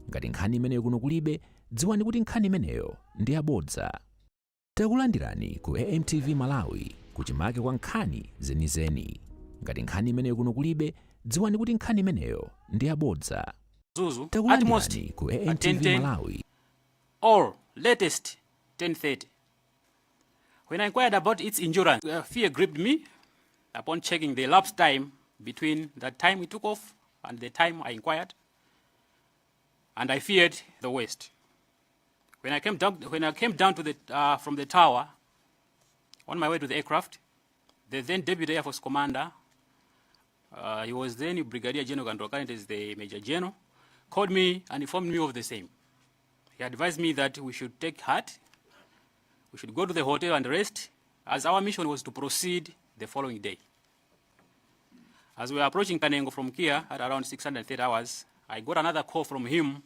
Ngati nkhani imeneyo kuno kulibe, dziwani kuti nkhani imeneyo ndi yabodza. Takulandirani ku AMTV Malawi, kuchimake kwa nkhani zenizeni. Ngati nkhani imeneyo kuno kulibe, dziwani kuti nkhani imeneyo ndi yabodza. Takulandirani ku AMTV Malawi. Or latest 10:30. When I inquired about its endurance, fear gripped me upon checking the elapsed time between that time it took off and the time I inquired, and I feared the worst. When I came down to from the tower on my way to the aircraft, the then Deputy Air Force Commander, he was then Brigadier General Gandula, currently is the Major General, called me and informed me of the same. He advised me that we should take heart, we should go to the hotel and rest, as our mission was to proceed the following day. As we were approaching Kanengo from Kia at around 630 hours, I got another call from him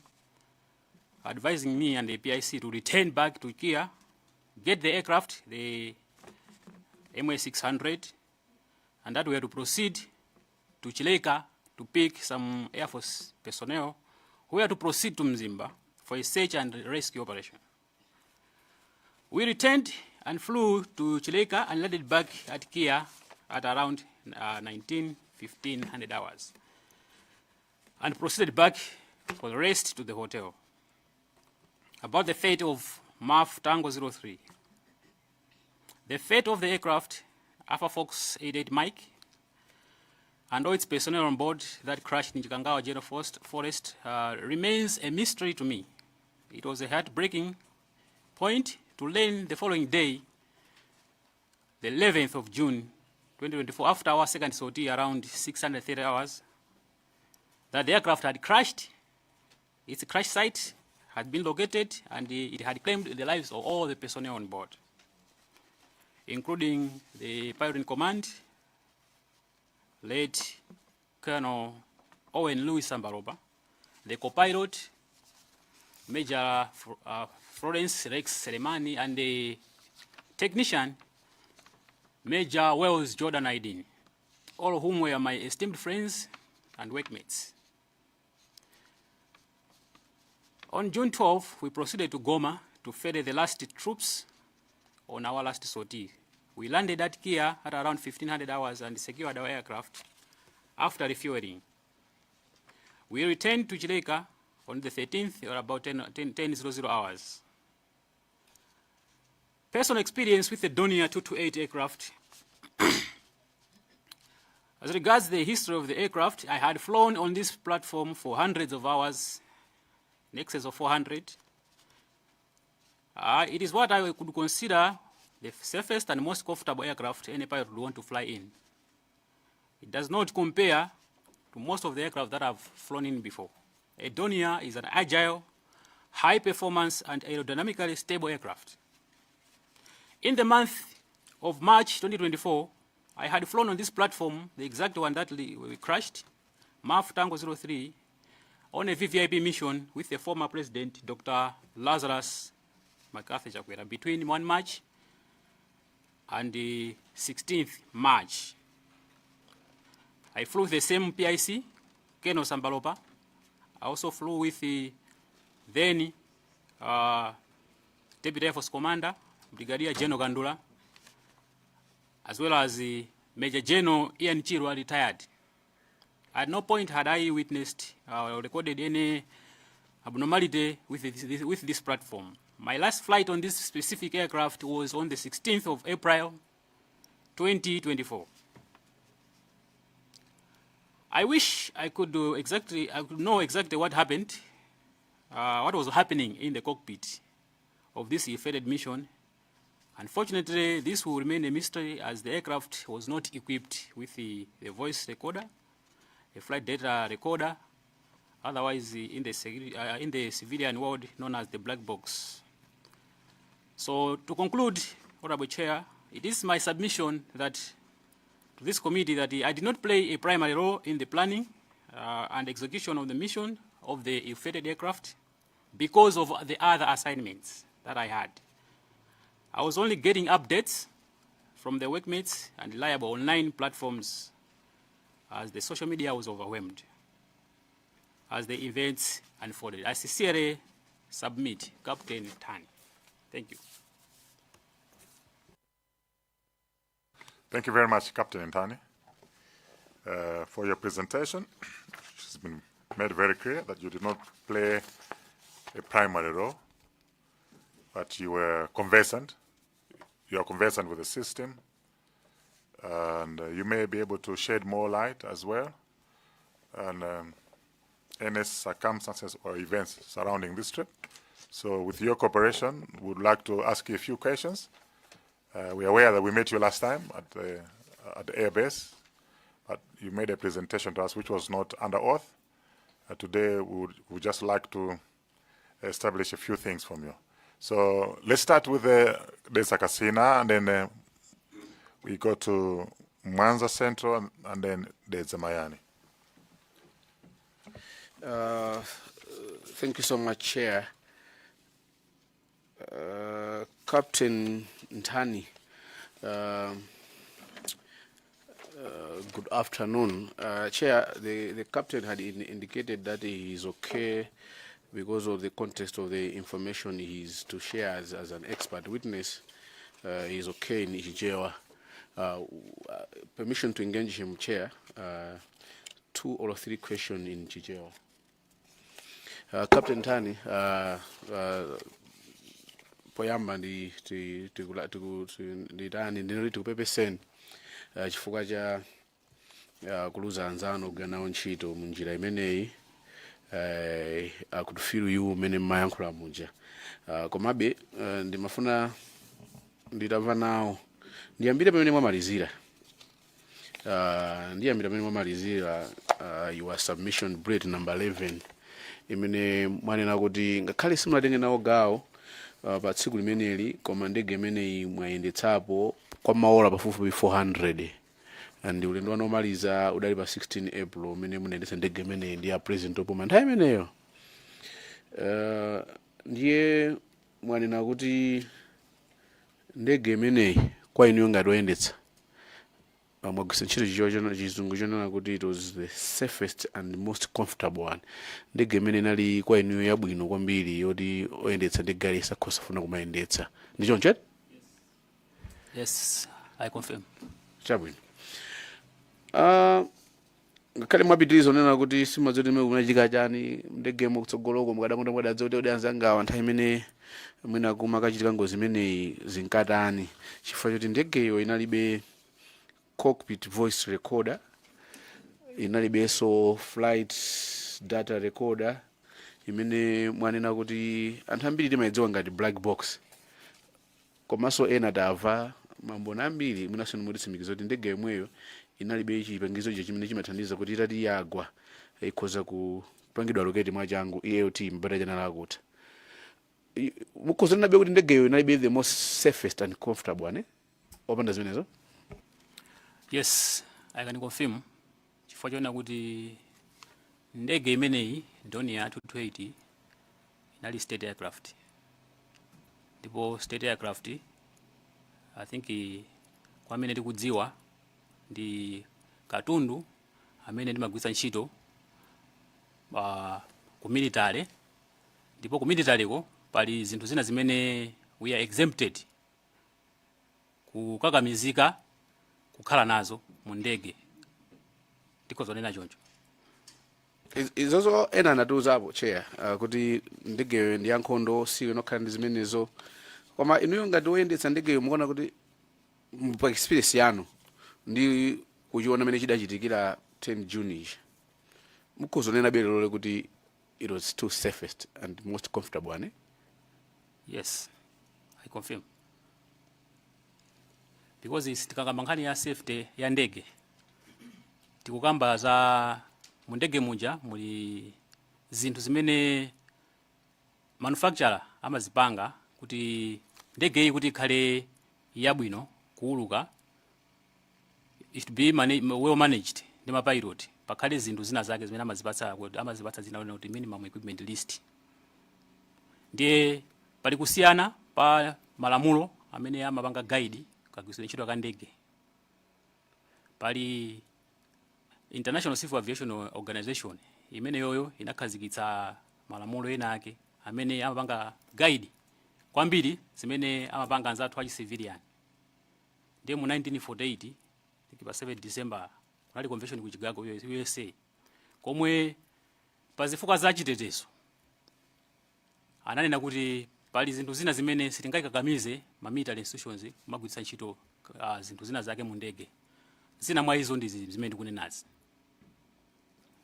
advising me and the PIC to return back to Kia, get the aircraft, the MA600, and that we had to proceed to Chileka to pick some Air Force personnel who were to proceed to Mzimba for a search and rescue operation. We returned and flew to Chileka and landed back at Kia at around 1500 hours and proceeded back for the rest to the hotel. About the fate of MAF Tango 03. The fate of the aircraft, Alpha Fox 88 Mike, and all its personnel on board that crashed in Chikangawa General Forest remains a mystery to me. It was a heartbreaking point to learn the following day, the 11th of June 2024, after our second sortie around 630 hours, that the aircraft had crashed. Its crash site had been located, and it had claimed the lives of all the personnel on board, including the pilot in command, late Colonel Owen Louis Sambaroba, the co-pilot, Major Florence Rex Selemani, and the technician, Major Wells Jordan Aidin, all of whom were my esteemed friends and workmates. On June 12, we proceeded to Goma to ferry the last troops on our last sortie. We landed at Kia at around 1500 hours and secured our aircraft after refueling. We returned to Chileka on the 13th or about 10:00 hours. Personal experience with the Dornier 228 aircraft. As regards the history of the aircraft, I had flown on this platform for hundreds of hours, in excess of 400. It is what I could consider the safest and most comfortable aircraft any pilot would want to fly in. It does not compare to most of the aircraft that I've flown in before. A Dornier is an agile, high-performance, and aerodynamically stable aircraft. In the month of March 2024, I had flown on this platform, the exact one that we crashed, MAF Tango 03, on a VVIP mission with the former president, Dr. Lazarus MacArthur Chakwera, between 1 March and the 16th March. I flew with the same PIC, Colonel Sambalopa. I also flew with the then Deputy Air Force Commander, Brigadier General Gandula, as well as the Major General Ian Chirwa, retired. At no point had I witnessed or recorded any abnormality with this platform. My last flight on this specific aircraft was on the 16th of April, 2024. I wish I could know exactly what happened, what was happening in the cockpit of this ill-fated mission. Unfortunately, this will remain a mystery as the aircraft was not equipped with the voice recorder, a flight data recorder, otherwise in the civilian world known as the black box. So to conclude, Honorable Chair, it is my submission that to this committee that I did not play a primary role in the planning and execution of the mission of the ill-fated aircraft because of the other assignments that I had. I was only getting updates from the workmates and reliable online platforms as the social media was overwhelmed, as the events unfolded. I sincerely submit, Captain Tani. Thank you. Thank you very much, Captain Ntani, for your presentation. It's been made very clear that you did not play a primary role, but you were conversant. You are conversant with the system, and you may be able to shed more light as well on any circumstances or events surrounding this trip. So with your cooperation, we would like to ask you a few questions. We are aware that we met you last time at the airbase, but you made a presentation to us which was not under oath. Today, we would just like to establish a few things from you. So let's start with the Sakasina, and then we go to Mwanza Central, and then there's Mayani. Thank you so much, Chair. Captain Ntani, good afternoon. Chair, the captain had indicated that he is okay because of the context of the information he is to share as an expert witness. He is okay in Ijewa. Permission to engage him, Chair. 2 or 3 questions in Chichewa. Captain Ntani, poyamba ndi tikupepeseni chifukwa cha kuluza anzanu kugwira nawo ntchito munjira imeneyi akutufiru yu umene mmayankhula muja. Komabe ndimafuna nditamva nawo ndiyambire pamene mwamalizira. Your submission bullet number 11 imene mwanena kuti ngakhale simunatenge nawo gawo pa tsiku limeneli koma ndege imeneyi mwayendetsapo kwa maola pafupifupi 400, and ulendo wanu omaliza udali pa 16 April umene munayendetsa ndege imeneyi ndi a President Opoma nthawi imeneyo. Ndiye mwanena kuti ndege imeneyi kwa inuyo ngati oyendetsa mwagwisa ntchito chizungu chonena kuti it was the safest and most comfortable one. Ndege imene inali kwa inuyo yabwino kwambiri yoti oyendetsa ndege ali sakufuna kumayendetsa. Ndicho nchete? Yes, I confirm. Chabwino. Ngakhale mwapitiriza onena kuti simadzoti mmene kunachika chani ndege mukutsogoloko mukadakonda mwadadza kuti odi anzangawa nthawi imene mwina kumakachitika ngozi imeneyi zinkatani, chifukwa choti ndegeyo inalibe cockpit voice recorder, inalibenso flight data recorder imene mwanena kuti anthu ambiri timayidziwa ngati black box, komanso ena tamva mambona ambiri mwinaso nimutitsimikiza kuti ndege yomweyo inalibe chipangizo chimene chimathandiza kuti itati yagwa ikhoza kupangidwa locate mwachangu ELT mbata General Airport. Mukuzana nabe kuti ndegeyo inalibe the most safest and comfortable one, opanda zimenezo? Yes, I can confirm. Chifukwa chona kuti ndege imeneyi ndoni ya 220 inali state aircraft. Ndipo state aircraft, I think kwa amene tikudziwa ndi katundu amene ndimagwisa ntchito ku military. Ndipo ku military ko pali zinthu zina zimene we are exempted kukakamizika kukhala nazo mu ndege. Ndikozonena choncho. Izozo ena anatiuzapo Chair kuti ndegeyo ndi yankhondo siyo inokhala ndi zimenezo, koma inuyo ngati woyendetsa ndegeyo mukuona kuti pa experience yanu ndi kuchiona mene chidachitikira 10 June mukuzonena belero kuti it was too safest and most comfortable one? Yes, I confirm. Because tikakamba nkhani ya safety ya ndege, tikukamba za mundege muja muli zinthu zimene manufacturer amazipanga kuti ndege iyi kuti ikhale yabwino kuuluka, it to be well managed ndi mapilot. Pakhale zinthu zina zake zimene amazipatsa zina kuti minimum equipment list. Ndiye pali kusiyana pa malamulo amene amapanga guide kagwiritsidwe ntchito ka ndege. Pali International Civil Aviation Organization imene yoyo inakhazikitsa malamulo ena ake amene amapanga guide kwambiri zimene amapanga anzathu achi civilian. Ndiye mu 1948 pa 7 December kunali convention ku Chicago USA komwe pa zifukwa za chitetezo ananena kuti pali zinthu zina zimene sitingakakamize ma military institutions kumagwiritsa ntchito zinthu zina zake mu ndege. Zina mwa izo ndi zimene ndikunenazi.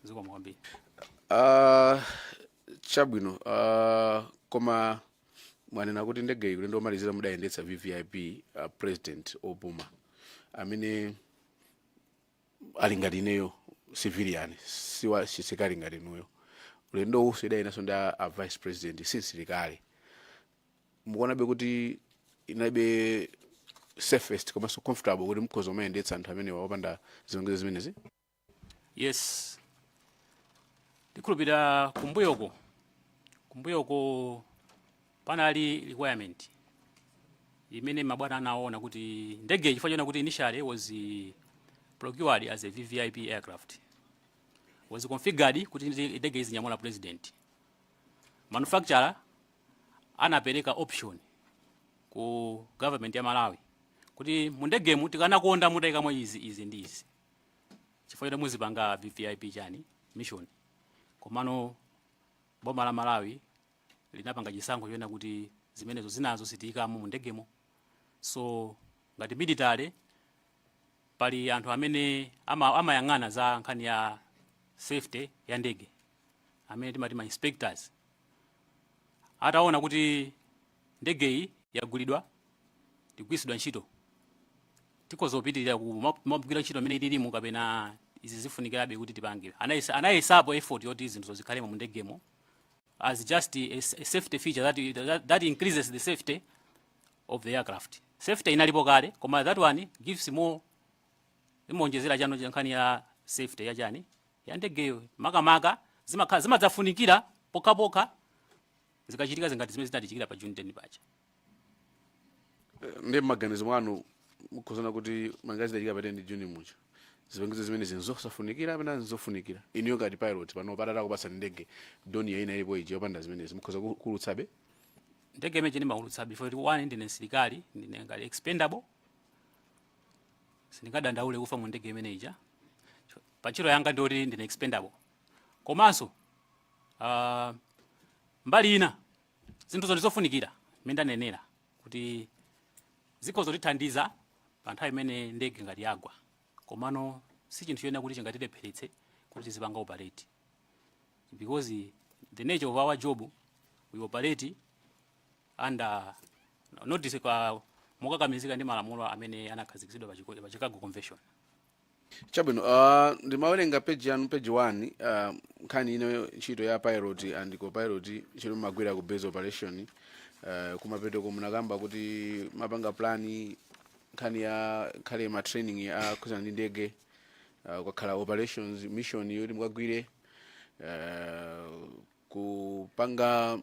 Ziko mwambiri. Chabwino, koma mwanena kuti ndege iyi kulendo malizira mudayendetsa VVIP President Obama amene ali ngati ineyo civilian siwa sisikali ngati inuyo. Ulendo uso idayinaso nda a Vice President sinsilikali. Mukuonabe kuti inabe safest koma so comfortable kuti mkhozo mayendetsa anthu amene wapanda zilongezo zimenezi? Yes. Ndikhulupirira kumbuyoko panali requirement imene mabwana anaona kuti ndege chifukwa chona kuti initially was procured as a VVIP aircraft, was configured kuti ndege izinyamula president. Manufacturer anapereka option ku government ya Malawi kuti mu ndegemu tikanakonda mutayikamo izi ndi izi chifukwa chona muzipanga VVIP chani mission. Komano boma la Malawi linapanga chisankho chona kuti zimenezo zinazo sitiyikamo mu ndegemo. So ngati military pali anthu amene amayang'ana za nkhani ya safety ya ndege amene timati ma inspectors. Ataona kuti ndege iyi yagulidwa tikwisidwa ntchito tikozopitirira kumagwira ntchito amene ilimo kapena izi zifunikirabe kuti tipange. Anayesapo effort yoti zinthu zikhalemo mu ndegemo as just a safety feature that increases the safety of the aircraft. Safety inalipo kale koma that one gives more imonjezera chano nkhani ya safety ya chani ya ndegeyo makamaka zimadzafunikira pokapoka zikachitika zingati zimene zinatichikira pa June 10 pacha. Ndi maganizo mwanu mukuzona kuti mangazi dachika pa 10 June mucho zipangizo zimene zinzosafunikira apena zinzofunikira iniyo ngati pilot pano patata kupasa ndege doni ya ina ilipo iji yopanda zimenezi mukhoza kulutsabe? Ndege imene ndimakulutsabe before one ndine silikali ndine ngati expendable sindingadandaule kufa mu ndege imene ija pachiro yanga ndoti ndine expendable. Komanso mbali ina zinthu zondizofunikira imene ndanenera kuti zikhoza kutithandiza pa nthawi imene ndege ngati yagwa. Komano si chinthu chena kuti chingatilepheretse kuti zipanga operate because the nature of our job we operate under notice kwa mokakamizika ndi malamulo amene anakhazikitsidwa pa Chicago Convention. Chabwino, ndimawerenga page 1 nkhani ino ntchito ya pilot and co-pilot chiro magwira ku base operation kumapeto komunakamba kuti mapanga plani nkhani ya khale ma training ya kuzana ndi ndege kwakhala operations mission yoti mukagwire kupanga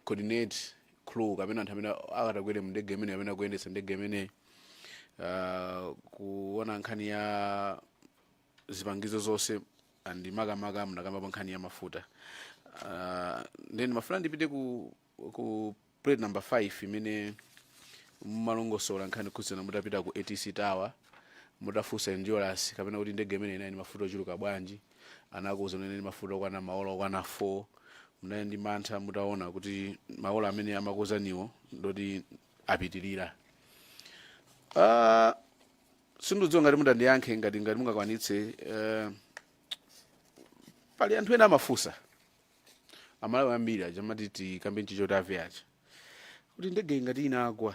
coordinate crew kapena anthu amene akatakwere mu ndege imene amene akuyendetsa ndege imene kuona nkhani ya zipangizo zonse andi makamaka munakamba pa nkhani ya mafuta. Then mafuna ndipite ku plate number 5 imene malongosola nkhani kuzana mutapita ku ATC Tower mutafusa endurance kapena kuti ndege imene ina mafuta ochuluka bwanji anakuza nene mafuta okwana maola okwana 4 mnaye ndi mantha mutaona kuti maola amene amakuzaniwo ndoti apitirira. Sindudziwa ngati mutandiyankhe ngati mungakwanitse pali anthu ena amafusa amalawi ambiri aja amati kambe nchicho tave aja kuti ndege ngati inagwa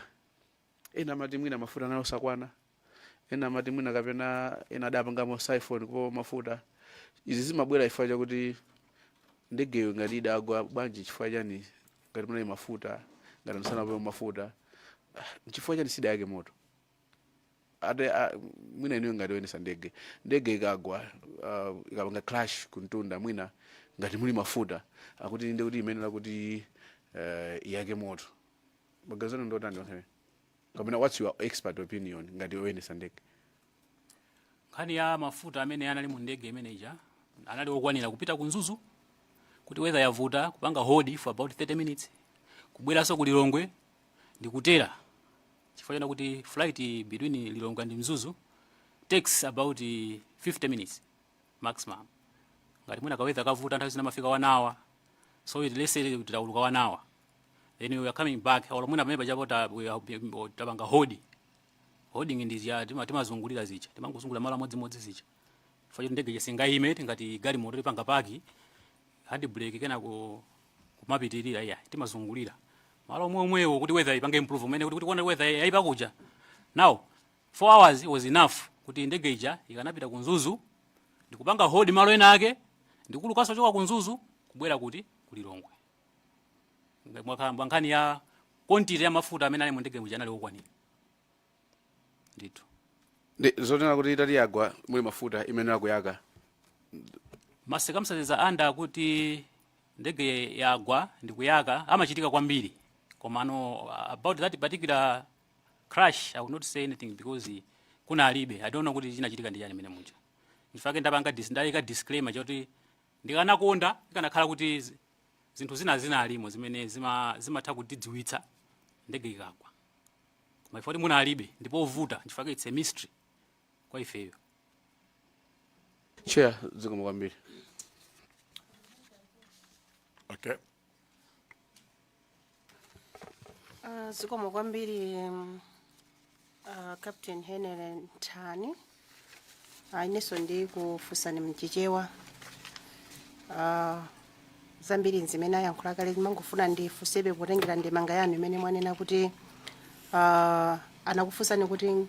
ena amati mwina mafuta nayo sakwana ena amati mwina kapena ena adapangamo siphon kwa mafuta. Izi zimabwera chifukwa chakuti ndegeyo ngati idagwa bwanji chifukwa chani ngati muna mafuta ngati msanapo mafuta chifukwa chani sida yake moto ade mwina iniyo ngati oyendesa ndege ikagwa ikapanga crash kuntunda mwina ngati muli mafuta akuti ndi kuti imenera kuti iyake moto. Magazano ndotani wakhe kapena what's your expert opinion ngati oyendesa ndege? Nkhani ya mafuta amene anali mu ndege imene ija anali okwanira kupita ku Nzuzu kuti weather yavuta kupanga hold for about 30 minutes kubweranso ku Lilongwe ndikutera chifukwa kuti flight between Lilongwe and Mzuzu takes about 50 minutes maximum. Ngati mwina kaweza kavuta nthawi zina mafika 1 hour, so let's say titauluka 1 hour, then we are coming back or mwina pamene pachapota tapanga holding ndi ya timazungulira zicha, timangozungulira mala modzi zicha chifukwa ndege yasingaime ngati gali moto lipanga paki hard brake kena kumapitirira iya timazungulira malo omwewo kuti weather ipange improvement kuti kuona weather yaipa kuja. Now 4 hours was enough kuti ndege ija ikanapita ku Mzuzu ndikupanga hold malo ena ake ndikulukaso choka ku Mzuzu kubwera kuti ku Lilongwe. Mwankani ya quantity ya mafuta amene ali mu ndege muja anali okwanira ndithu. Zotena kuti itali yagwa muli mafuta imene akuyaka Circumstances anda kuti ndege yagwa ndikuyaka amachitika kwambiri. Komano about that particular crash I will not say anything because kuna alibe. I don't know kuti chinachitika ndi yani mene muja. In fact ndapanga ndalika disclaimer choti ndikanakonda ikanakhala kuti zinthu zina alimo zimene zimatha kutidziwitsa ndege ikagwa. Koma ifoti muna alibe ndipo ovuta chifukwa it's a mystery kwa ifeyo. Chair zikomo kwambiri. Okay. Zikomo kwambiri Captain Henry Ntani. Ineso ndi kufusani mchichewa. Zambiri nzimene ayankhula kale mangofuna ndifusebe kutengera ndemanga yanu imene mwanena kuti anakufusani kuti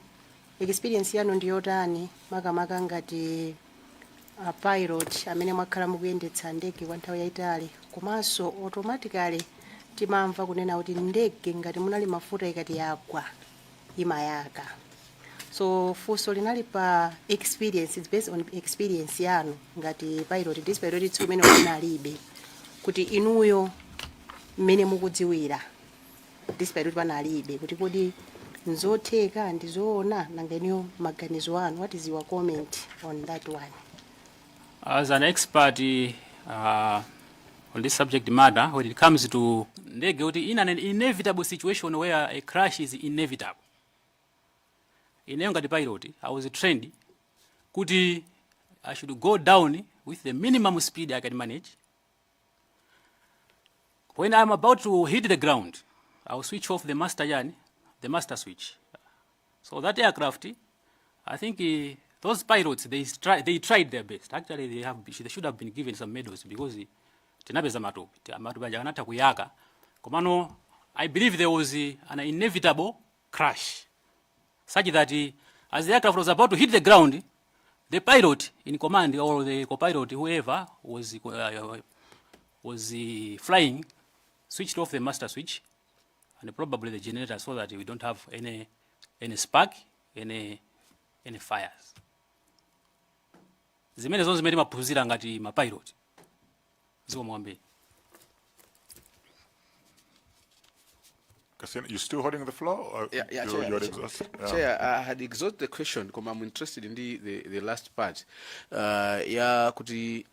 experience yanu ndiyotani makamaka ngati pilot amene mwakhala mukuyendetsa ndege kwa nthawi yayitali komanso automatically timamva kunena kuti ndege ngati munali mafuta ikati yagwa imayaka. So funso linali pa experience, it's based on experience yanu ngati pilot, this pilot 2 imene munalibe kuti inuyo mmene mukudziwira this pilot panalibe kuti kodi nzotheka ndizoona nangeniyo maganizo anu. What is your comment on that one? As an expert on this subject matter, when it comes to ndege, in an inevitable situation where a crash is inevitable, in the pilot, I was trained, kuti I should go down with the minimum speed I can manage. When I'm about to hit the ground, I'll switch off the master switch. So that aircraft, I think those pilots, they tried their best. Actually, they should have been given some medals because tinapeza matopi ajanata kuyaka. Komano, I believe there was an inevitable crash, such that as the aircraft was about to hit the ground, the pilot in command or the co-pilot, whoever was flying, switched off the master switch and probably the generator so that we don't have any spark, any fires. Zimene zonse zimene maphunzira ngati ma pilot. Ziko mwambe. You still holding the floor? Or Yeah, you're exhausted? Yeah. Chair, I had exhausted the question because I'm interested in the last part. Ya kuti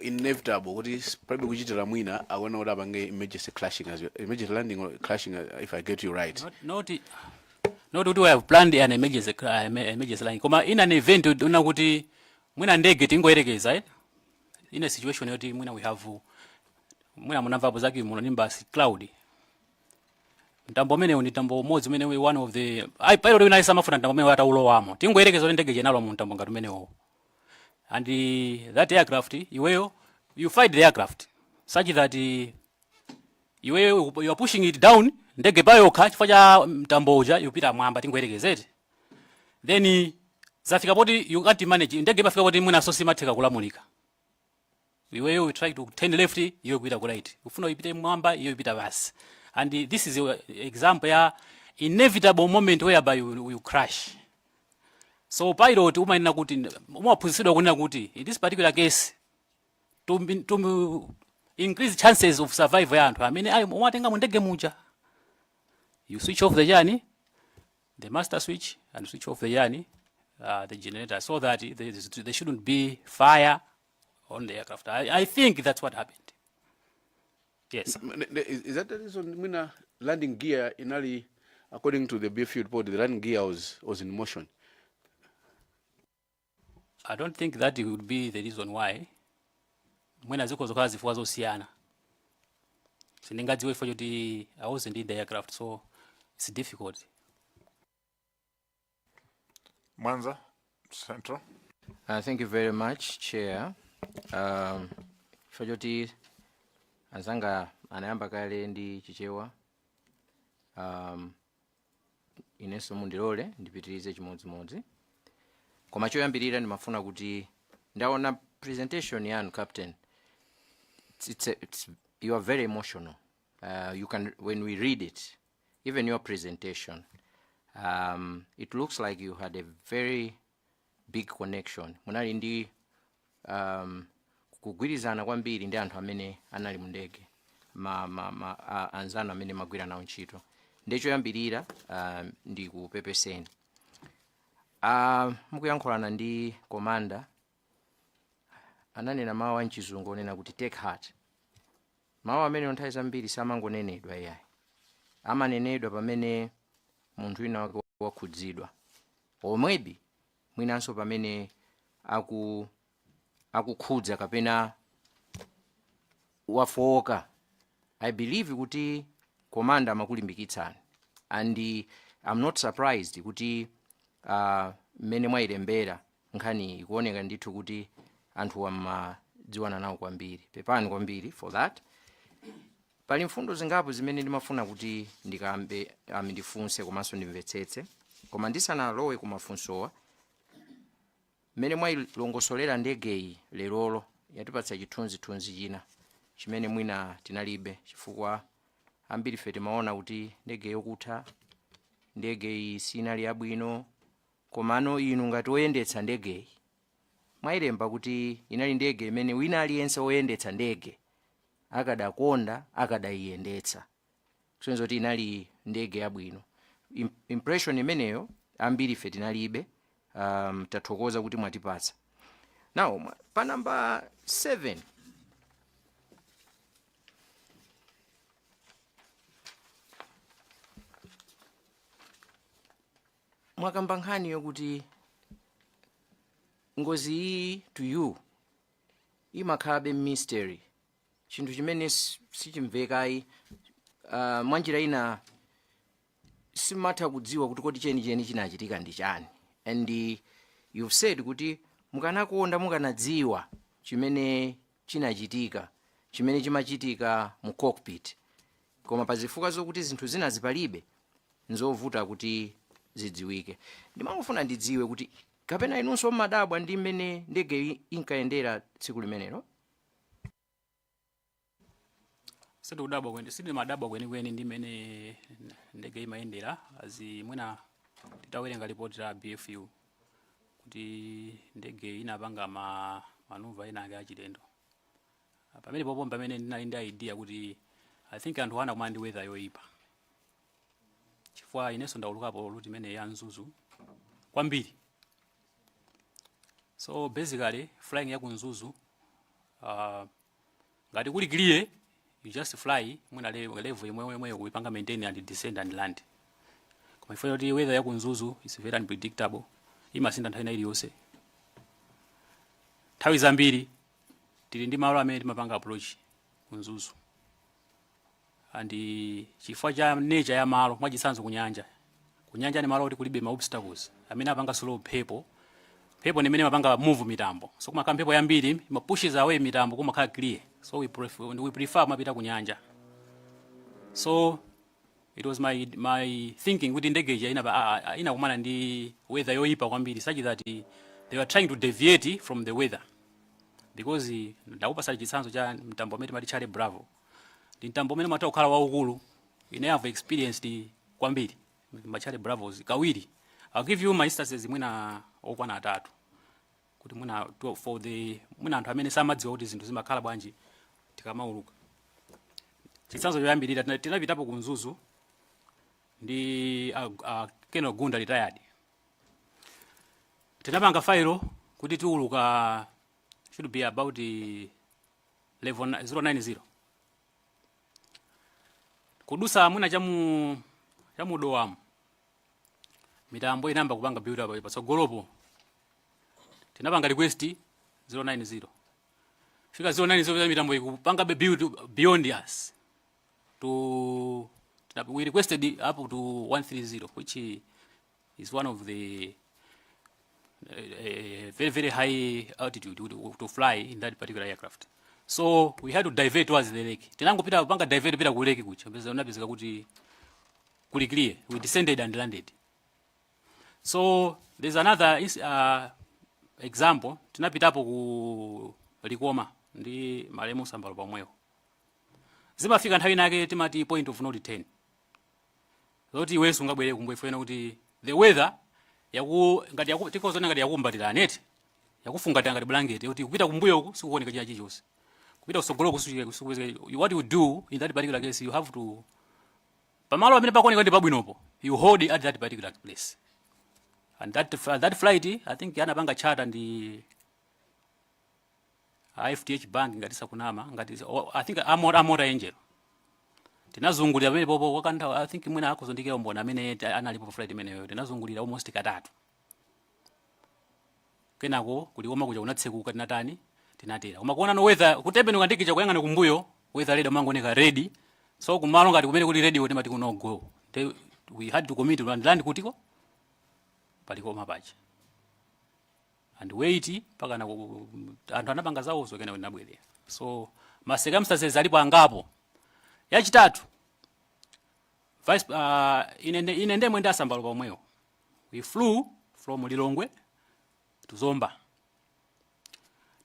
inevitable kuti probably kuchitira mwina akuona kuti apange emergency clashing as well. Emergency landing or clashing, if I get you right. Not kuti we have planned an emergency line. Koma in an event una kuti mwina ndege tingoyerekeza in a situation yoti mwina we have mwina munamvapo zake munonimba cloud. Mtambo mene ni tambo modzi mene we one of the pilot wina isamafuna tambo mene atawulowamo. Tingoyerekeza ndege jenalo mu tambo ngati menewo. And that aircraft, you fight the aircraft such that you are pushing it down, ndege bayoka chifukwa cha mtamboja yupita mwamba tingoyerekezete. Then zafika poti you can't manage, ndege bafika poti mwina so simatheka kulamulika. You try to turn left, you kupita ku right. Ufuna ipite mwamba, you ipita basi. And this is an example ya inevitable moment whereby you crash. So pilot umanena kuti umaphunzitsidwa kunena kuti in this particular case to increase chances of survival ya anthu amene umatenga mu ndege muja, you switch off the journey, the master switch, and switch off the journey, the generator, so that there shouldn't be fire on the aircraft. I think that's what happened. Yes. Is that the reason mwina landing gear inali, according to the BFU report, the landing gear was in motion? I don't think that would be the reason why. Mwina ziko zokhala zifukwa zosiyana. Sindingadziwe chifukwa choti I wasn't in the aircraft, so it's difficult. Mwanza Central. Thank you very much, Chair. Fajoti azanga anayamba kale ndi chichewa. Ineso mundilole ndipitirize chimodzimodzi. Koma choyambirira ndimafuna kuti ndaona presentation yanu, Captain. You are very emotional. You can, when we read it, even your presentation, it looks like you had a very big connection. Munali ndi kugwirizana kwambiri ndi anthu amene anali mu ndege, anzanu amene magwira nawo ntchito. Ndechoyambirira ndi kupepeseni. Mukuyankhulana ndi komanda ananena mawu a mchizungu onena kuti take heart. Mawu amene nthawi zambiri samangonenedwa iyayi. Amanenedwa pamene munthu wina wakhudzidwa. Or maybe mwinanso pamene akukhudza kapena wafoka. I believe kuti komanda amakulimbikitsani. And I'm not surprised kuti mene mwayilembera nkhani ikuoneka ndithu kuti anthu wamadziwana nawo kwambiri. Pepani kwambiri for that. Pali mfundo zingapo zimene ndimafuna kuti ndikambe ndifunse komanso ndimvetsetse. Koma ndisanalowe kumafunsowa, mene mwayilongosolera ndegeyi lerolo yatipatsa chithunzithunzi china chimene mwina tinalibe, chifukwa ambiri fe timaona kuti ndege yokutha, ndege sinali yabwino. Komano inu ngati oyendetsa ndegeyi mwayilemba kuti inali ndege imene wina aliyense oyendetsa ndege akadakonda akadayiyendetsa. Kusonyeza kuti inali ndege yabwino. Impression imeneyo ambiri fe tinalibe. Tathokoza kuti mwatipatsa. Now pa number 7, mwakamba nkhani yokuti ngozi iyi to you imakhalabe mystery, chinthu chimene sichimvekayi. Mwanjira ina simatha kudziwa kuti kodi chenicheni chinachitika ndi chani. And you've said kuti mukanakonda mukanadziwa chimene chinachitika, chimene chimachitika mu cockpit. Koma pazifukwa zokuti zinthu zina zipalibe, nzovuta kuti zidziwike. Ndimangofuna ndidziwe kuti kapena inunso mmadabwa ndi mmene ndege inkayendera tsiku limenelo? Sindi madabwa kwenikweni ndi mmene ndege imayendera. Mwina titawerenga ripoti la BFU kuti ndege inapanga manuva ina ake achilendo. Pamene popo pamene ndinali ndi idea kuti I think anthu ana kumandi weather yoyipa. Chifukwa ineso ndaulukapo luti imene ya Nzuzu kwambiri. So basically flying ya ku Nzuzu ngati kuli clear, you just fly mwina level imwe kuipanga maintain and descend and land. Koma ifo yoti weather ya ku Nzuzu is very unpredictable. Imasinda nthawi iliyonse. Nthawi zambiri tili ndi malo amene timapanga approach ku Nzuzu. And chifukwa cha nature ya malo mwachisanzo kunyanja. Kunyanja ni malo kuti kulibe ma obstacles. Amene apanga slow pepo. Pepo ni mene mapanga move mitambo. So kuma kampepo yambiri ma pushes away mitambo kuma khala clear. So we prefer mapita kunyanja. So it was my thinking kuti ndege ina kumana ndi weather yoyipa kwambiri such that they were trying to deviate from the weather. Because ndakupasa chisanzo cha mtambo amene mati Charlie Bravo. Ndi mtambo amene mata ukhala waukulu. I have experienced kwambiri ma Charlie Bravos kawiri. I'll give you my instances mwina okwana 3. Kuti mwina for the mwina anthu amene samadziwa kuti zinthu zimakhala bwanji tikamauluka. Chisanzo choyambirira tinapitapo ku Nzuzu ndi Keno Gunda retired. Tinapanga failo kuti tiuluka should be about level 090. kudusa mwina chamu doamu mitambo inamba kupanga build up patsogolopo tinapanga request 090 fika 090 mitambo ikupanga build beyond us we requested up to 130, which is one of the very, very high altitude to fly in that particular aircraft. So we had to divert towards the lake. Tinango pita panga divert pita ku lake kucha. Pesa unapezeka kuti kuli clear. We descended and landed. So there's another example. Tinapita hapo ku Likoma ndi Malemu Sambalo pamweyo. Zimafika nthawi nake timati point of no return. Zoti iwenso ungabwere kumbwefena kuti the weather ngati tikozona ngati yakumbatira net yakufungatira ngati blanket kuti kupita kumbuyo uku sikuoneka chachi chose kupita kusogoloko what you do in that particular case, you have to pamalo amene pakuoneka ndi pabwinopo you hold it at that particular place. And that flight I think yanapanga charter ndi FTH bank ngati sakunama ngati I think Amora Angel tinazungulira pamene popo wakantha I think mwina akozondikira mbona amene analipo flight imeneyo tinazungulira almost katatu kenako kulikoma kuja kunatsekuka tinatani tinatera koma kuona no weather kutebeno ngandiki chakuyangana kumbuyo weather radar mangoneka ready so kumalo ngati kumene kuli ready wote mati kuno go we had to commit to land kutiko palikoma pacha and wait paka na anthu anapanga zawo so kenako tinabwerera. So ma circumstances alipo angapo. Yachitatu vice inende mwenda Sambalo pomweyo we flew from Lilongwe to Zomba.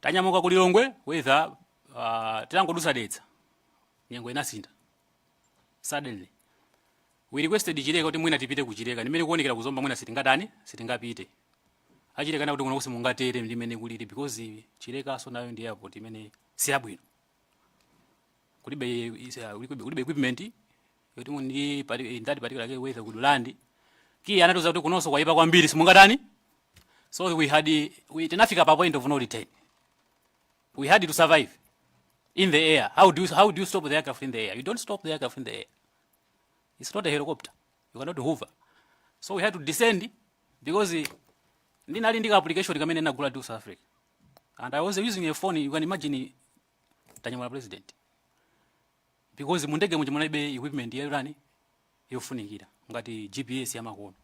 Tanyamuka ku Lilongwe weather tinangodusa detsa nyengo inasinda suddenly we requested Chileka kuti mwina tipite ku Chileka nimene kuonekera ku Zomba mwina sitingapite achileka na kuti kuno kusi mungatere ndimene kulili because Chileka so nayo ndi airport imene si abwino kulibe equipment yoti mundi in that particular weather good land ki anatoza kuti kunonso kwaipa kwambiri simungatani. So we tinafika pa point of no return. We had to survive in the air. How do you stop the aircraft in the air? You don't stop the aircraft in the air. It's not a helicopter. You cannot hover. So we had to descend because ndinali ndika application kamene nagula to South Africa. And I was using a phone, you can imagine Tanyamula president. Because mundege muje munaibe equipment yalani yofunikira ngati GPS yamakono.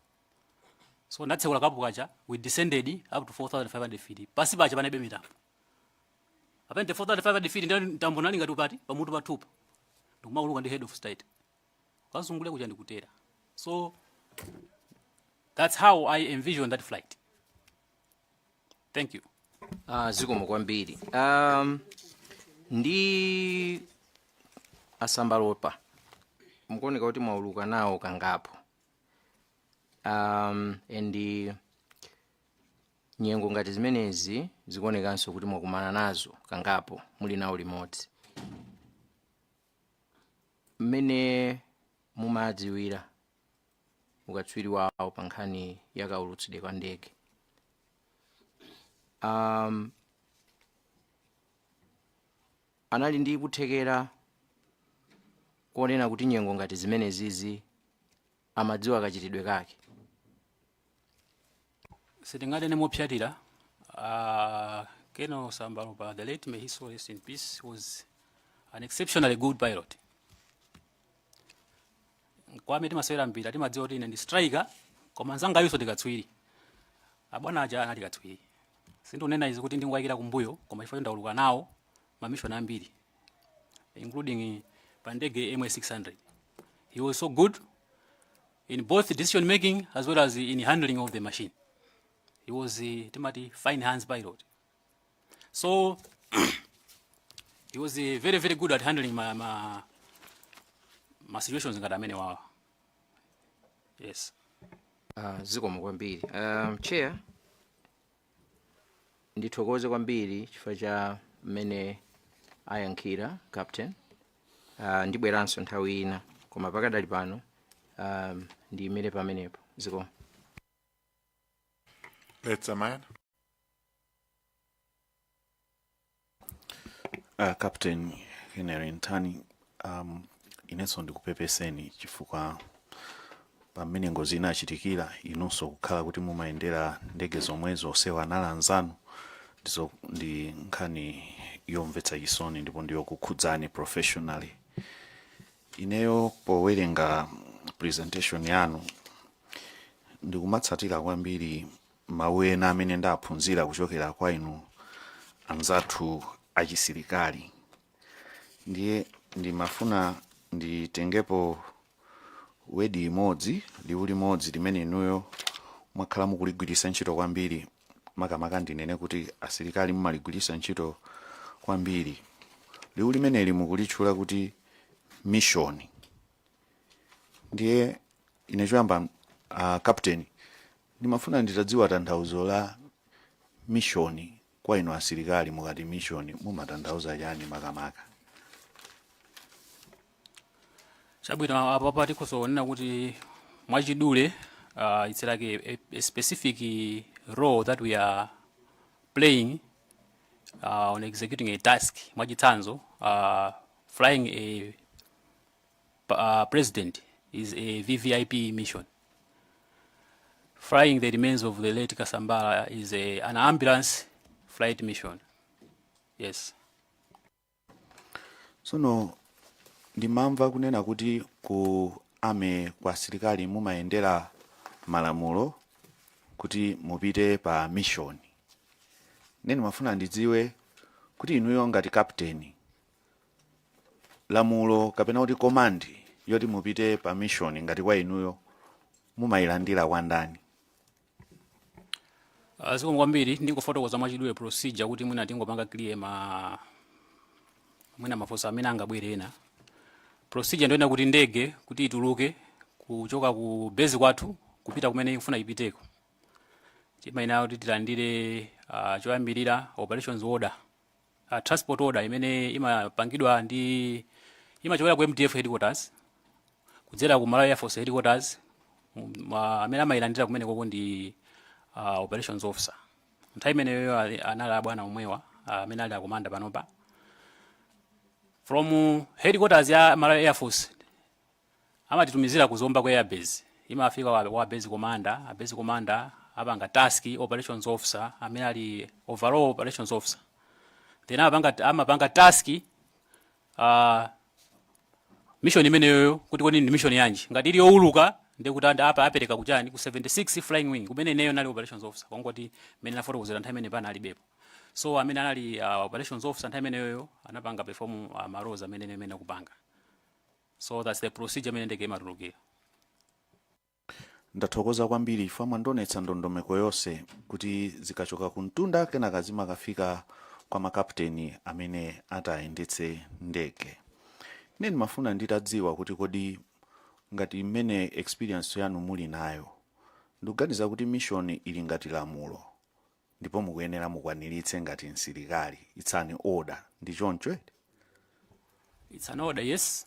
So natsekula kapu kacha we descended up to 4,500 feet. Pasi bacha panaibe mitambo. Apente 4,500 feet ndio mitambo nali ngati upati pamutu patupa. Ndikumauluka ndi head of state. Kazungule kuja ndikutera. So that's how I envision that flight. Thank you. Zikomo kwambiri. Ndi Asambalopa mukuoneka kuti mwauluka nawo kangapo and nyengo ngati zimenezi zikuonekanso kuti mwakumana nazo kangapo muli nawo limodzi mmene mumadziwira ukatswiri wawo pa nkhani yakaulutsidwe kwa ndege. Anali ndi kuthekera kuonena kuti nyengo ngati zimenezizi amadziwa kachitidwe kake. Sitingade nemopyatira Keno Sambalopa, the late, may his soul rest in peace, was an exceptionally good pilot. Kwa meti maswera mpira timadziwa kuti ine ndi striker koma nzanga yuso ndikatswiri abwana aja anali katswiri sindonena izi kuti ndingwayikira kumbuyo koma chifukwa ndauluka nawo mamishoni ambiri including pandege MA600. He was so good in both decision making as well as in handling of the machine. He was timati fine hands pilot. So he was very, very good at handling my situations ngati amene wawa. Yes. Zikomo kwambiri. Chair, ndithokoze kwambiri chifukwa cha mmene ayankhira captain. Ndibweranso nthawi ina koma pakadali pano ndiyimire pamenepo. Zikomo. It's a man. Captain Henry Ntani, inenso ndikupepeseni chifukwa pamene ngozi inachitikira inunso kukhala kuti mumayendera ndege zomwezo onsewa anali anzanu ndi nkhani yomvetsa chisoni ndipo ndiyokukhudzani professionally. Ineyo powerenga presentation yanu ndikumatsatira kwambiri mawu ena amene ndaphunzira kuchokera kwa inu anzathu achisilikali. Ndiye ndimafuna nditengepo wedi imodzi liwu limodzi limene inuyo mwakhala mukuligwiritsa ntchito kwambiri, makamaka ndinene kuti asilikali mumaligwiritsa ntchito kwambiri. Liwu limeneli mukulitchula kuti mission. Ndiye ine choyamba captain ndimafuna nditadziwa tanthauzo la mission kwa inu asilikali. Mukati mission mumatanthauza chani makamaka? Chabwino apa tikhozonena kuti mwachidule it's like a specific role that we are playing on executing a task. Mwachitsanzo flying a president is a VVIP mission. Flying the remains of the late Kasambala is an ambulance flight mission. Yes. Sono ndimamva kunena kuti ku ame kwa asilikali mumayendera malamulo kuti mupite pa mission. Neni mafuna ndidziwe kuti inuyo ngati captain lamulo kapena kuti command yoti mupite pa mission ngati kwa inuyo mumayilandira kwa ndani? Zikomo kwambiri ndingofotokoza mwachidule procedure kuti mwina tingopanga clear mwina mafosa amene angabwere ena. Procedure ndoenda kuti ndege kuti ituluke kuchoka ku base kwathu kupita kumene ikufuna ipiteko. Timayenera kuti tilandire choyambirira operations order, transport order imene imapangidwa ndi imachokera ku MDF headquarters kudzera ku Malawi Air Force headquarters. Amene amayilandira kumene koko ndi operations officer. Nthawi imeneyo anali abwana omwewa amene ali akomanda panopa. From headquarters ya Malawi Air Force amatitumizira kuzomba kwa airbase. Imafika wa base commander, a base commander apanga task operations officer amene ali overall operations officer. Then amapanga task mission imeneyo kuti kodi ndi mission yanji. Ngati ili youluka ndikuti apa apereka kuchani ku 76 flying wing kumene neyo nali operations officer kongoti mene nafotokozera nthawi imene pana alibepo. So amene anali operations officer nthawi imeneyo anapanga perform maroles amene kupanga. So that's the procedure amene ndege imatulukira. Ndathokoza kwambiri chifukwa mwandionetsa ndondomeko yonse kuti zikachoka ku mtunda kenaka zimakafika kwa makapteni amene atayendetse ndege. Neni mafuna nditadziwa kuti kodi ngati mmene experience yanu muli nayo ndikuganiza kuti mission ili ngati lamulo ndipo mukuyenera mukwaniritse ngati msilikali. It's an order. Ndi choncho? It's an order, yes.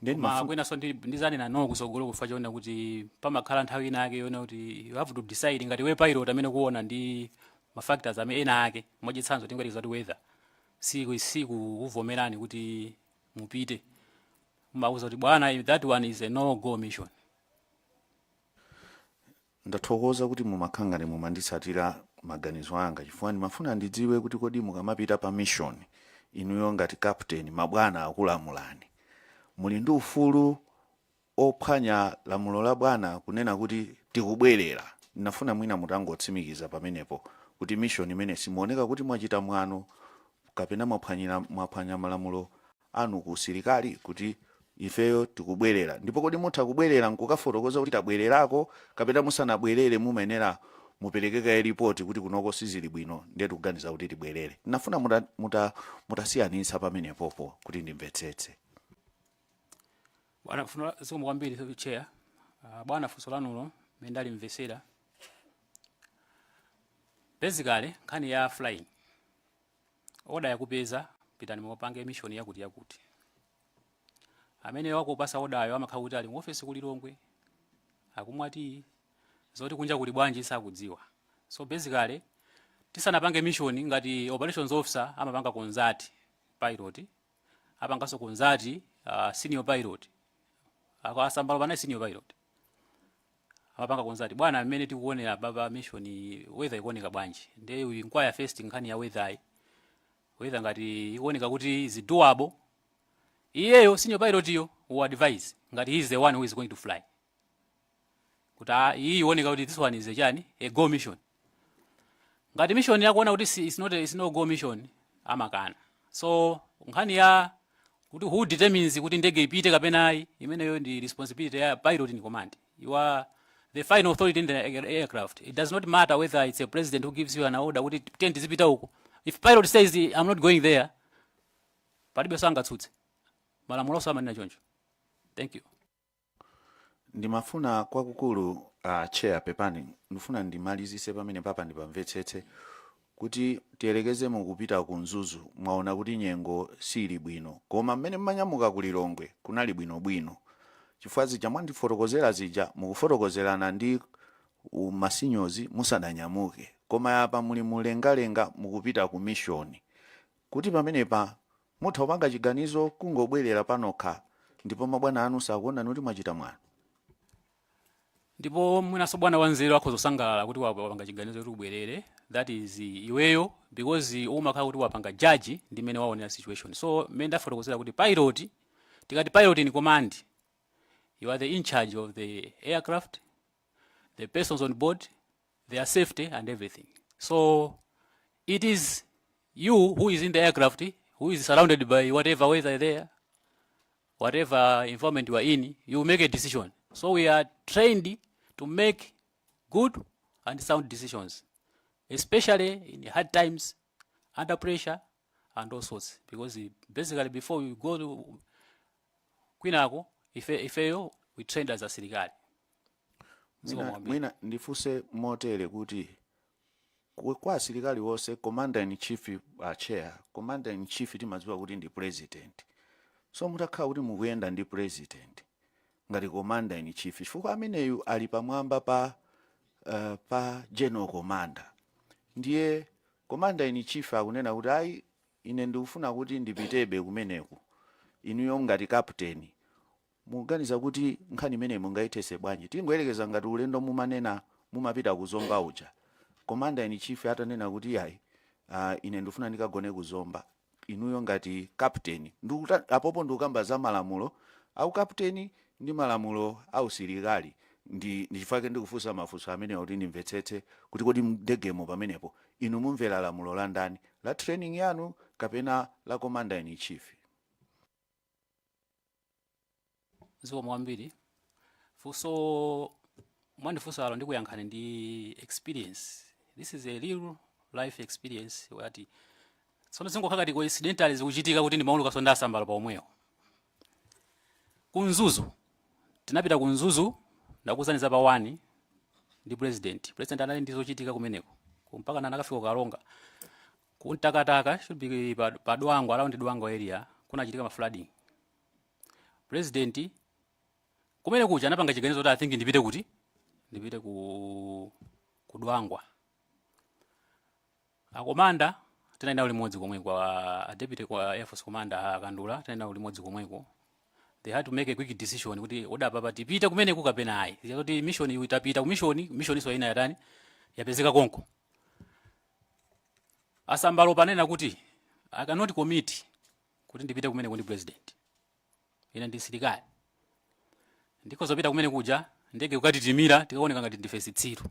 Then kwena so ndizani na no kusogolo kufa chona kuti pamakhala nthawi ina yake yona kuti you have to decide ngati we pilot amene kuona ndi ma factors amene ena yake mwachitsanzo tingati zati weather siku uvomerani kuti mupite mauza kuti bwana that one is a no go mission. Ndathokoza kuti mumakhangani mumanditsatira maganizo anga chifukwa ndimafuna ndidziwe kuti kodi mukamapita pa mission inuyo ngati captain mabwana akulamulani muli ndi ufulu ophwanya lamulo la bwana kunena kuti tikubwerera. Ndinafuna mwina mutangotsimikiza pamenepo kuti mission imene simuoneka kuti mwachita mwano kapena mwaphwanya malamulo anu ku usilikali kuti ifeyo tikubwerera. Ndipo kodi mutha kubwerera nkukafotokoza kuti tabwererako kapena musanabwerere mumayenera muperekeka report kuti kunoko sizili bwino ndiye tikuganiza kuti tibwerere. Ndinafuna mutasiyanitsa pamenepopo kuti ndimvetsetse. Bwana funa zikomo kwambiri chair. Bwana funso lanulo mendali mvesera. Basically nkhani ya flying order yakupeza pitani mupange mission yakuti amene wakupasa order ayo amakhala kuti ali mu office kulilongwe akumwati zoti kunja kuli bwanji sakudziwa. So basically tisanapange mission ngati operations officer amapanga konzati pilot apangaso konzati senior pilot asambalo pana senior pilot amapanga konzati bwana mmene tikuonera baba mission weather ikuoneka bwanji nde we inquire first nkhani ya weather ngati ikuoneka kuti is doable iyeyo senior pilot yo who advise ngati he is the one who is going to fly kuti iyi ioneka kuti this one is a go mission ngati mission yakuona kuti is no go mission amakana so nkhani ya kuti who determines kuti ndege ipite kapena ayi imeneyo ndi responsibility ya pilot in command. You are the final authority in the aircraft. It does not matter whether it's a president who gives you an order kuti tenti zipita huko. If pilot says I'm not going there, palibe sanga tsutse malamulo samanena choncho. Thank you. Ndimafuna kwakukulu chair pepani ndifuna ndimalizise pamene papa ndipamvetsetse kuti tiyerekeze mukupita ku Mzuzu mwaona kuti nyengo sili bwino koma mmene mmanyamuka ku Lilongwe kunali bwino chifukwa zija mwandifotokozera zija mukufotokozerana ndi masinyozi musadanyamuke koma apa muli mulengalenga mukupita ku mission kuti pamenepa mutha kupanga chiganizo kungobwerera panokha ndipo mabwana anu sakuona kuti mwachita mwana ndipo mwinaso bwana wanzeru akhozosangalala kuti wapanga chiganizo kuti ubwerere. That is iweyo because umakhala kuti wapanga judge ndi mene waonera situation. So mmene ndafotokozera kuti pilot tikati pilot in command, you are the in charge of the aircraft, the persons on board, their safety and everything. So it is you who is in the aircraft, who is surrounded by whatever weather there, whatever environment you are in, you make a decision. So we are trained to make good and sound decisions, especially in hard times, under pressure, and all sorts. Because basically, before we go to Kwinako, if we trained as a sirikali. Mwina ndifuse motere kuti kwa sirikali wose commander in chief chair, commander in chief timadziwa kuti ndi president. So mutakhala kuti mukuyenda ndi president ngati commander in chief chifukwa ameneyu ali pamwamba pa general commander. Ndiye commander in chief akunena kuti ayi ine ndikufuna kuti ndipitebe kumeneku inuyo ngati captain muganiza kuti nkhani imene mungaithese bwanji tingoyerekeza ngati ulendo mumanena mumapita kuzomba uja commander in chief atanena kuti ayi ine ndifuna ndikagone kuzomba inuyo ngati captain apopo ndikukamba za malamulo au captain ndi malamulo au sirikali ndifake ndikufunsa mafunso amene kuti ndimvetsetse kuti kodi ndegemo pamenepo inu mumvera lamulo la ndani la training yanu kapena la commander in chief. Ziko mwambiri fuso mwandifunsa alo ndikuyankhani ndi experience. This is a real life experience wati sono zingokhala kuti coincidentally zikuchitika kuti ndimauluka sonda asambala pa omweyo. Ku Mzuzu tinapita ku Mzuzu ndakuzaniza pa 1 ndi president anali ndizochitika kumeneko mpaka nakafika Kalonga kuntakataka should be pa Dwango around Dwango area kunachitika ma flooding. President kumene kuja anapanga chiganizo kuti I think ndipite ku Dwangwa. Akomanda tinaenda ulimodzi komwe kwa deputy kwa Air Force commander akandula tinaenda ulimodzi komweko. They had to make a quick decision kuti oda papa tipita kumene kukapena ayi. Kuti mission itapita ku mission so ina yatani yapezeka konko. Asambalo panena kuti I cannot commit kuti ndipite kumene ndi president. Ina ndi sirikali. Ndikozopita kumene kuja ndege kukatitimira tikaoneka ngati ndifesi tsiru.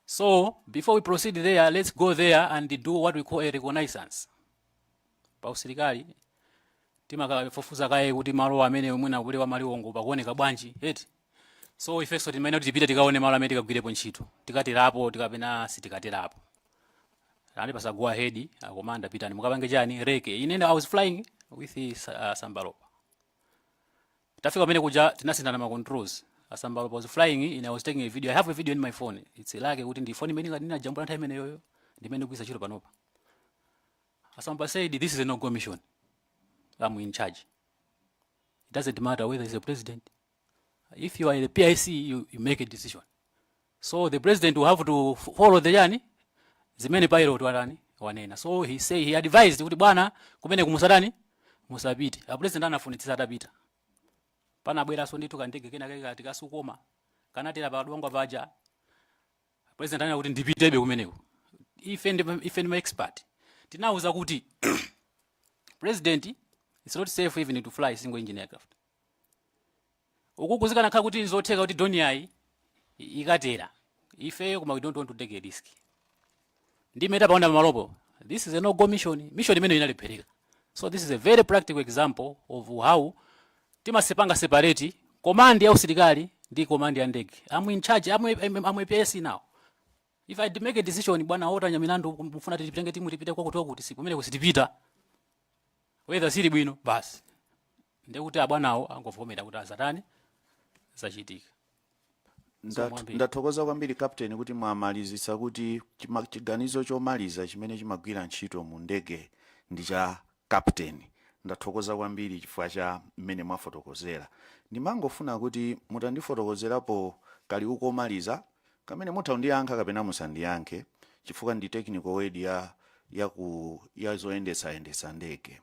So before we proceed there, let's go there and do what we call a reconnaissance. Pa usirikali timakafufuza kaye kuti malo amene mwina kule wa Maliwongo pakuoneka bwanji eti. So ifeso timene tipite tikaone malo amene tikagwirepo ntchito tikatirapo tikapena sitikatirapo. Ani pasa go ahead commander pitani mukapange chani reke ine I was flying with Sambalopa. Tafika kumene kuja tinasindana ma controls. Sambalopa was flying and I was taking a video. I have a video in my phone. It's like kuti ndi phone imene ngati jambo la time imene yoyo ndimene kuisa chiro panopa. Sambalopa said this is a no-go mission. I'm in charge. It doesn't matter whether he's a president. If you are in the PIC, you make a decision. So the president will have to follow the journey. Zimene pilot wanena. So he advised kuti bwana kumene kumusatani musapite. A president anafunitsisa atapita. Panabweraso ndithu kandege kena kati kasukoma kanatera padwangwa paja. President anena kuti ndipitebe kumeneko. Ife ndi ma expert. Tinauza kuti president, it's not safe even to fly single engine aircraft. Ukukuzikana kha kuti nzotheka kuti Doniai ikatera. Ife koma we don't want to take a risk. Ndimeta paona malopo. This is a no-go mission. Mission imene inalephereka. So this is a very practical example of how timasepanga separate command ya usilikali ndi command ya ndege. I'm in charge. I'm a PS now. If I make a decision, bwana otanya milandu mfuna tipitenge timu tipite kwa kutoka kuti siku mene kusitipita. Whether siri bwino basi. Ndekuti abwanawo angovomera kuti azatani zachitika. Ndathokoza kwambiri captain kuti mwamalizisa kuti chiganizo chomaliza chimene chimagwira ntchito mu ndege ndi cha captain. Ndathokoza kwambiri chifukwa cha mmene mwafotokozera. Ndimangofuna kuti mutandifotokozerapo kali ukomaliza kamene mutaundiyankha kapena musandiyankhe chifukwa ndi technical word ya zoyendetsa ndege.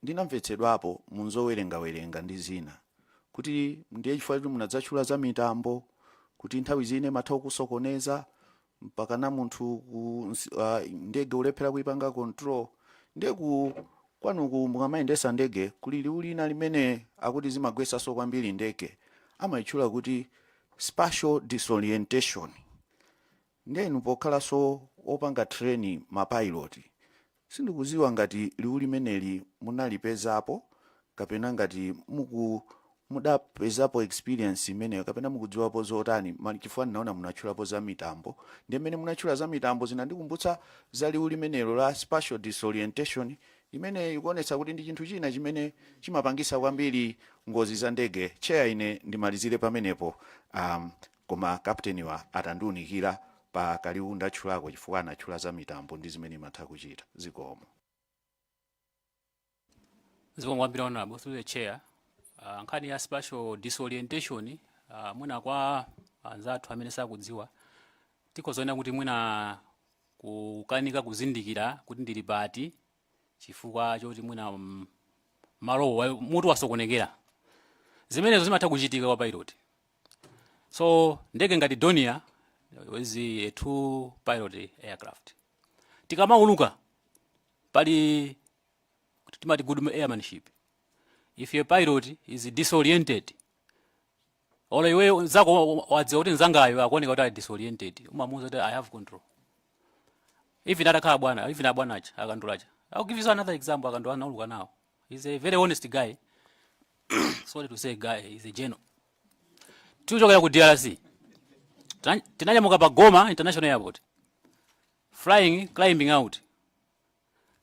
Ndinamvetsedwapo munzowerenga ndi zina kuti ndiye chifukwa kuti munadzatchula za mitambo kuti nthawi zine matha kusokoneza mpaka na munthu ndege ulephera kuipanga control ndege kwanuku mukamayendesa ndege kuli liwu lina limene akuti zimagwesaso kwambiri ndege amayitchula kuti spatial disorientation. Ndenu pokhalanso opanga training mapilot sindikuziwa ngati liwu limeneli munalipezapo kapena ngati mudapezapo experience imeneyo kapena mukudziwapo zotani chifukwa ndinaona munatchulapo za mitambo. Ndi mmene munatchula za mitambo zinandikumbutsa za liwu limenelo la spatial disorientation imene ikuonetsa kuti ndi chinthu china chimene chimapangisa kwambiri ngozi za ndege. Cheya ine ndimalizire pamenepo koma captain wa atandiunikira pa kaliwu ndatchulako chifukwa anatchula za mitambo ndi zimene imatha kuchita. Zikomo. Zikomo kwambiri honorable through the chair. Nkhani ya spatial disorientation mwina kwa anzathu amene sakudziwa tikozoona kuti mwina kukanika kuzindikira kuti ndili pati chifukwa choti mwina malo mutu wasokonekera zimenezo zimatha kuchitika kwa pilot. So ndege ngati Donia is a two pilot aircraft. Tikamauluka pali timati good airmanship. If your pilot is disoriented, ola iwe zako wadziwa kuti nzangayo akuoneka kuti ali disoriented, umamuza kuti I have control. Even atakhala bwana, even abwanacha akandulacha. I'll give you another example akandulana uluka nawo. He's a very honest guy. Sorry to say guy, he's a general. Tuchokera ku DRC. Tinanyamuka pa Goma International Airport. Flying, climbing out.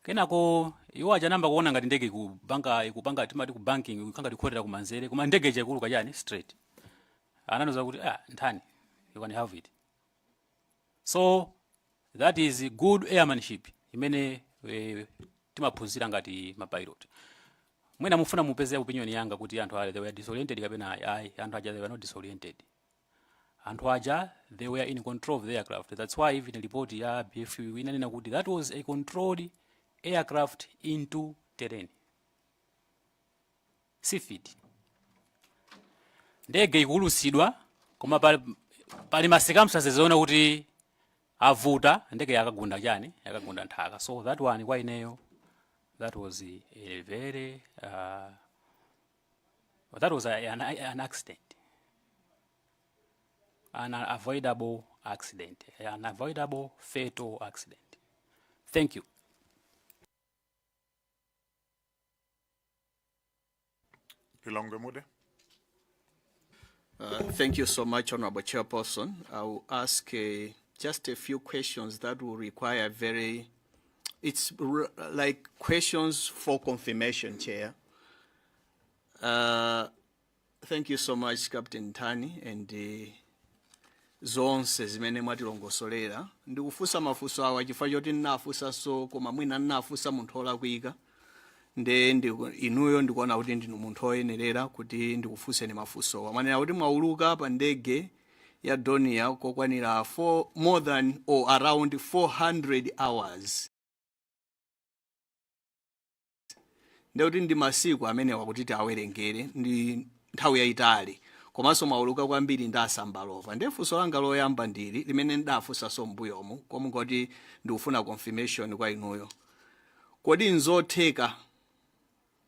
Kenako iwo aja namba kuona ngati ndege ikupanga timati ku banking ikanga dikhotera kumanzere kuma ndege je kuluka yani straight. Ananoza kuti nthani you can have it. So that is good airmanship imene timaphunzira ngati ma pilot. Mwina mufuna mupeze opinion yanga kuti anthu ale they were disoriented kapena anthu aja they were not disoriented. Anthu aja they were in control of the aircraft. That's why even report ya BFU inanena kuti that was a controlled aircraft into terrain. Sifid. Ndege ikulusidwa koma pali ma circumstances zona kuti avuta ndege yakagunda chani yakagunda nthaka. So that one kwa ineyo that was a very that was an accident. An avoidable accident, an avoidable fatal accident. Thank you. Thank you so much, Honorable Chairperson. I will ask just a few questions that will require it's like questions for confirmation, Chair. Thank you so much, Captain Tani, and zonse zimene mwatilongosolera. Ndikufusa mafuso awa chifukwa choti nnafusa so koma mwina nnafusa munthu olakwika. Inuyo ndikuona kuti ndinu munthu oyenerera kuti ndikufuseni mafuso. Amanena kuti mwauluka pa ndege ya Donia kokwanira more than or around 400 hours. ndekuti ndi masiku amene wakuti tiawerengere ndi nthawi yayitali komanso mauluka kwambiri ndi asambalopa. Ndiye funso langa loyamba ndili limene ndafunsanso m'mbuyomu komwe ngoti ndikufuna confirmation kwa inuyo. Kodi nzotheka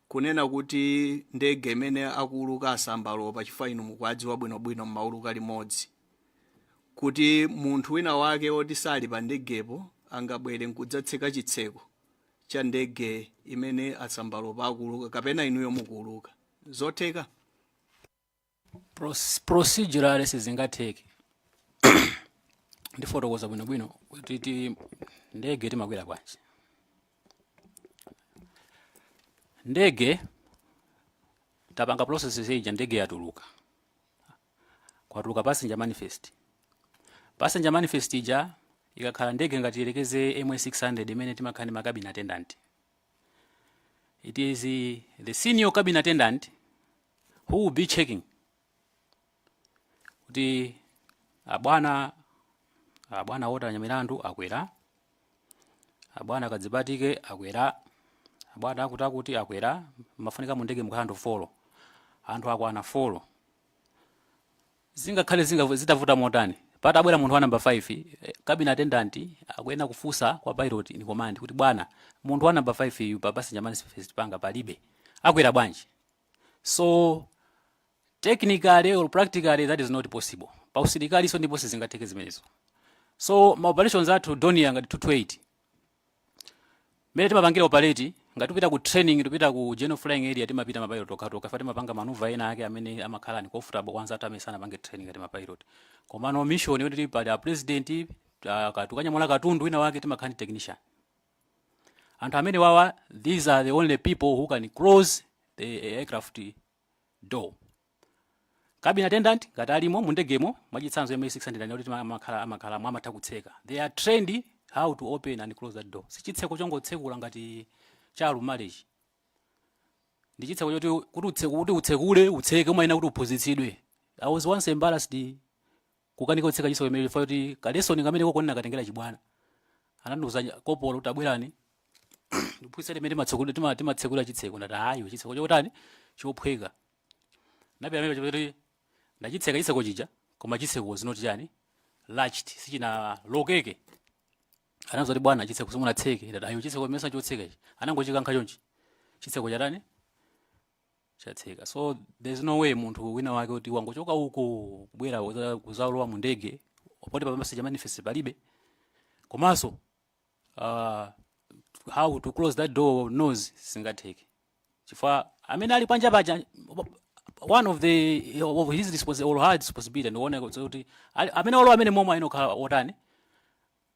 kunena kuti ndege imene akuuluka asambalopa chifukwa inu mukudziwa bwinobwino m'mauluka limodzi kuti munthu wina wake woti sali pa ndegepo angabwere nkudzatseka chitseko cha ndege imene asambalopa akuuluka kapena inuyo mukuuluka? Zotheka? Procedurally sizingatheke. Ndifotokoza bwinobwino kuti ndege timakwera bwanji. Ndege tapanga process ija ndege yatuluka. Kwatuluka passenger manifest. Passenger manifest ija ikakhala ndege ngati ilekeze MH600 imene timakhani ma cabin attendant. It is the senior cabin attendant who will be checking kuti abwana wota nyamilandu akwera, abwana kadzipatike akwera, abwana akutakuti akwera, mafunika mu ndege mukhala folo, anthu akwana folo. Zingakhale zitavuta motani pata abwera munthu wa number 5 cabin attendant akwena kufusa kwa pilot in command kuti bwana munthu wa number 5 yu pa passenger manifest panga palibe akwera bwanji. So technically or practically that is not possible. Pa usilikali so ndipo sizingatheke zimenezo. So ma operations athu donia ngati 228 mene timapangira operate ngati tupita ku training, tupita ku general flying area, timapita mapilot toka fati mapanga manuva ena ake amene amakhala ni comfortable kwanza atamesana pange training ngati mapilot. Komano mission yoti pa president katukanyamula katundu wina wake timakhani technician. Anthu amene wawa, these are the only people who can close the aircraft door. Cabin attendant ngati alimo mu ndegemo mwachitsanzo MH600 yoti amakhala mwamatha kutseka. They are trained how to open and close that door. Sichitseko chongotsekula ngati chalu marriage. Ndi chitseko choti kuti utsekule utseke umayina kuti uphunzitsidwe. I was once embarrassed kukanika utseka chiso emeli foti kaleso ningamene kokona katengera chibwana. Ananduza kopolo utabwerani. Ndipusele mene matsekula timatsekula chitseko ndati hayo chitseko chotani chophweka. Nabe amene choti ndachitseka chitseko chija koma chitseko zinoti chani latched sichina lokeke. Anazoti bwana chitseko simunatseke ndati ayo chitseko mesa chotseka ichi anangochikankha chonchi chitseko chatani chatseka. So there's no way munthu wina wake kuti wangochoka uko kubwera kuzalowa mu ndege opoti pa passenger manifest palibe komanso how to close that door knows singatheke chifukwa amene ali panja paja one of his responsibility and one kuti amene olo amene momwe inokhala otani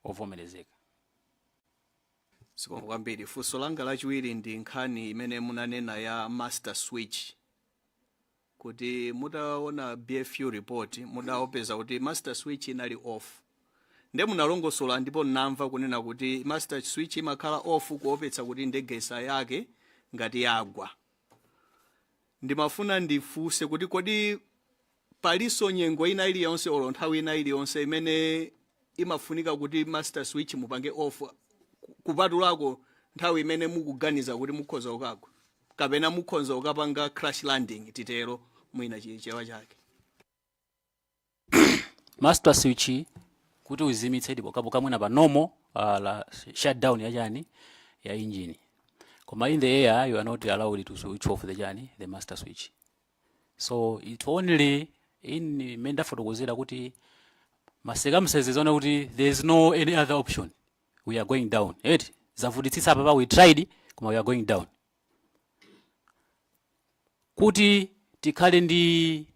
ovomerezeka. Sikongo kwambiri. Funso langa lachiwiri ndi nkhani imene munanena ya master switch. Kuti mutaona BFU report mudaopeza kuti master switch inali off. Nde munalongosola ndipo namva kunena kuti master switch imakhala off kuopetsa kuti ndege yake ngati yagwa. Ndimafuna ndifunse kuti kodi paliso nyengo ina iliyonse olo nthawi ina iliyonse imene imafunika kuti master switch mupange off kupatulako nthawi imene mukuganiza kuti mukhoza ukagwa kapena mukhoza ukapanga crash landing titero mwina chichewa chake? Master switch kuti uzimitse ndipo kamwina pa normal la shutdown ya chani ya engine. Koma in the air you are not allowed to switch off the master switch. So it only in menda fotokozera kuti masecumstances zona kuti there is no any other option. We are going down. Right? Zavutitsisa papa we tried koma we are going down. Kuti tikhale ndi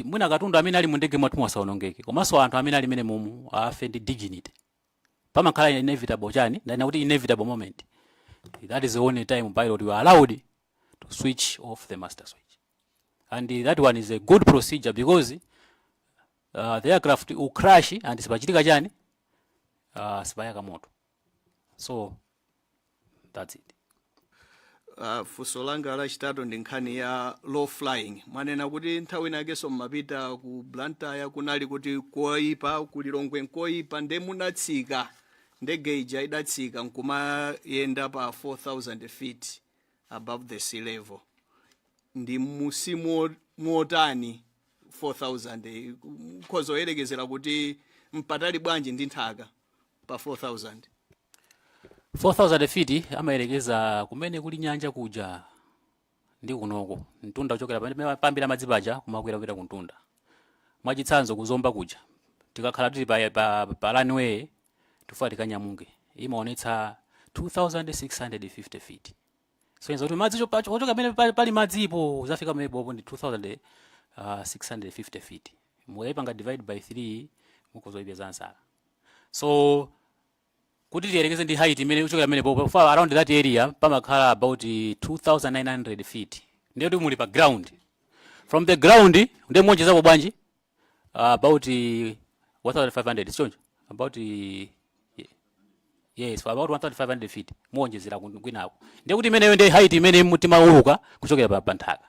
mwina katundu amene ali mu ndege mwathu mwasaonongeke komanso anthu amene ali mene mumu afe ndi dignity. Pamakhala inevitable chani ndana kuti inevitable moment. That is the only time pilot you are allowed to switch off the master switch. And that one is a good procedure because the aircraft will crash and sipachitika chani sibayaka moto. So that's it. Funso langa lachitatu ndi nkhani ya low flying. Mwanena kuti nthawi inakenso mmapita ku Blantyre kunali kuti koipa kulilongwe nkoipa nde munatsika ndege ija idatsika nkumayenda pa 4,000 feet above the sea level ndi musimu motani 4,000 khozoyerekezera kuti mpatali bwanji ndi nthaka pa 4,000 4,000 feet amayerekeza kumene kuli nyanja kuja ndi kunoko mtunda uchokera pambira madzi paja kumakwera kuntunda mwachitsanzo kuzomba kuja tikakhala tili pa runway tufa tikanyamuke imaonetsa 2,650 feet so inzo kuti madzi chochoka pamene pali madzipo zafika mepopo ndi 2,650 feet mukayipanga divide by 3 mukuzoipeza ansala so kuti tiyerekeze ndi height imene uchokera pamene popo for around that area pamakhala about 2,900 feet ndiye kuti muli pa ground from the ground ndiye muonjezapo bwanji about 1,500 sichoncho about yes for about 1,500 feet muonjezera kwinako ndiye kuti imeneyo ndi height imene mutima uluka kuchokera pa nthaka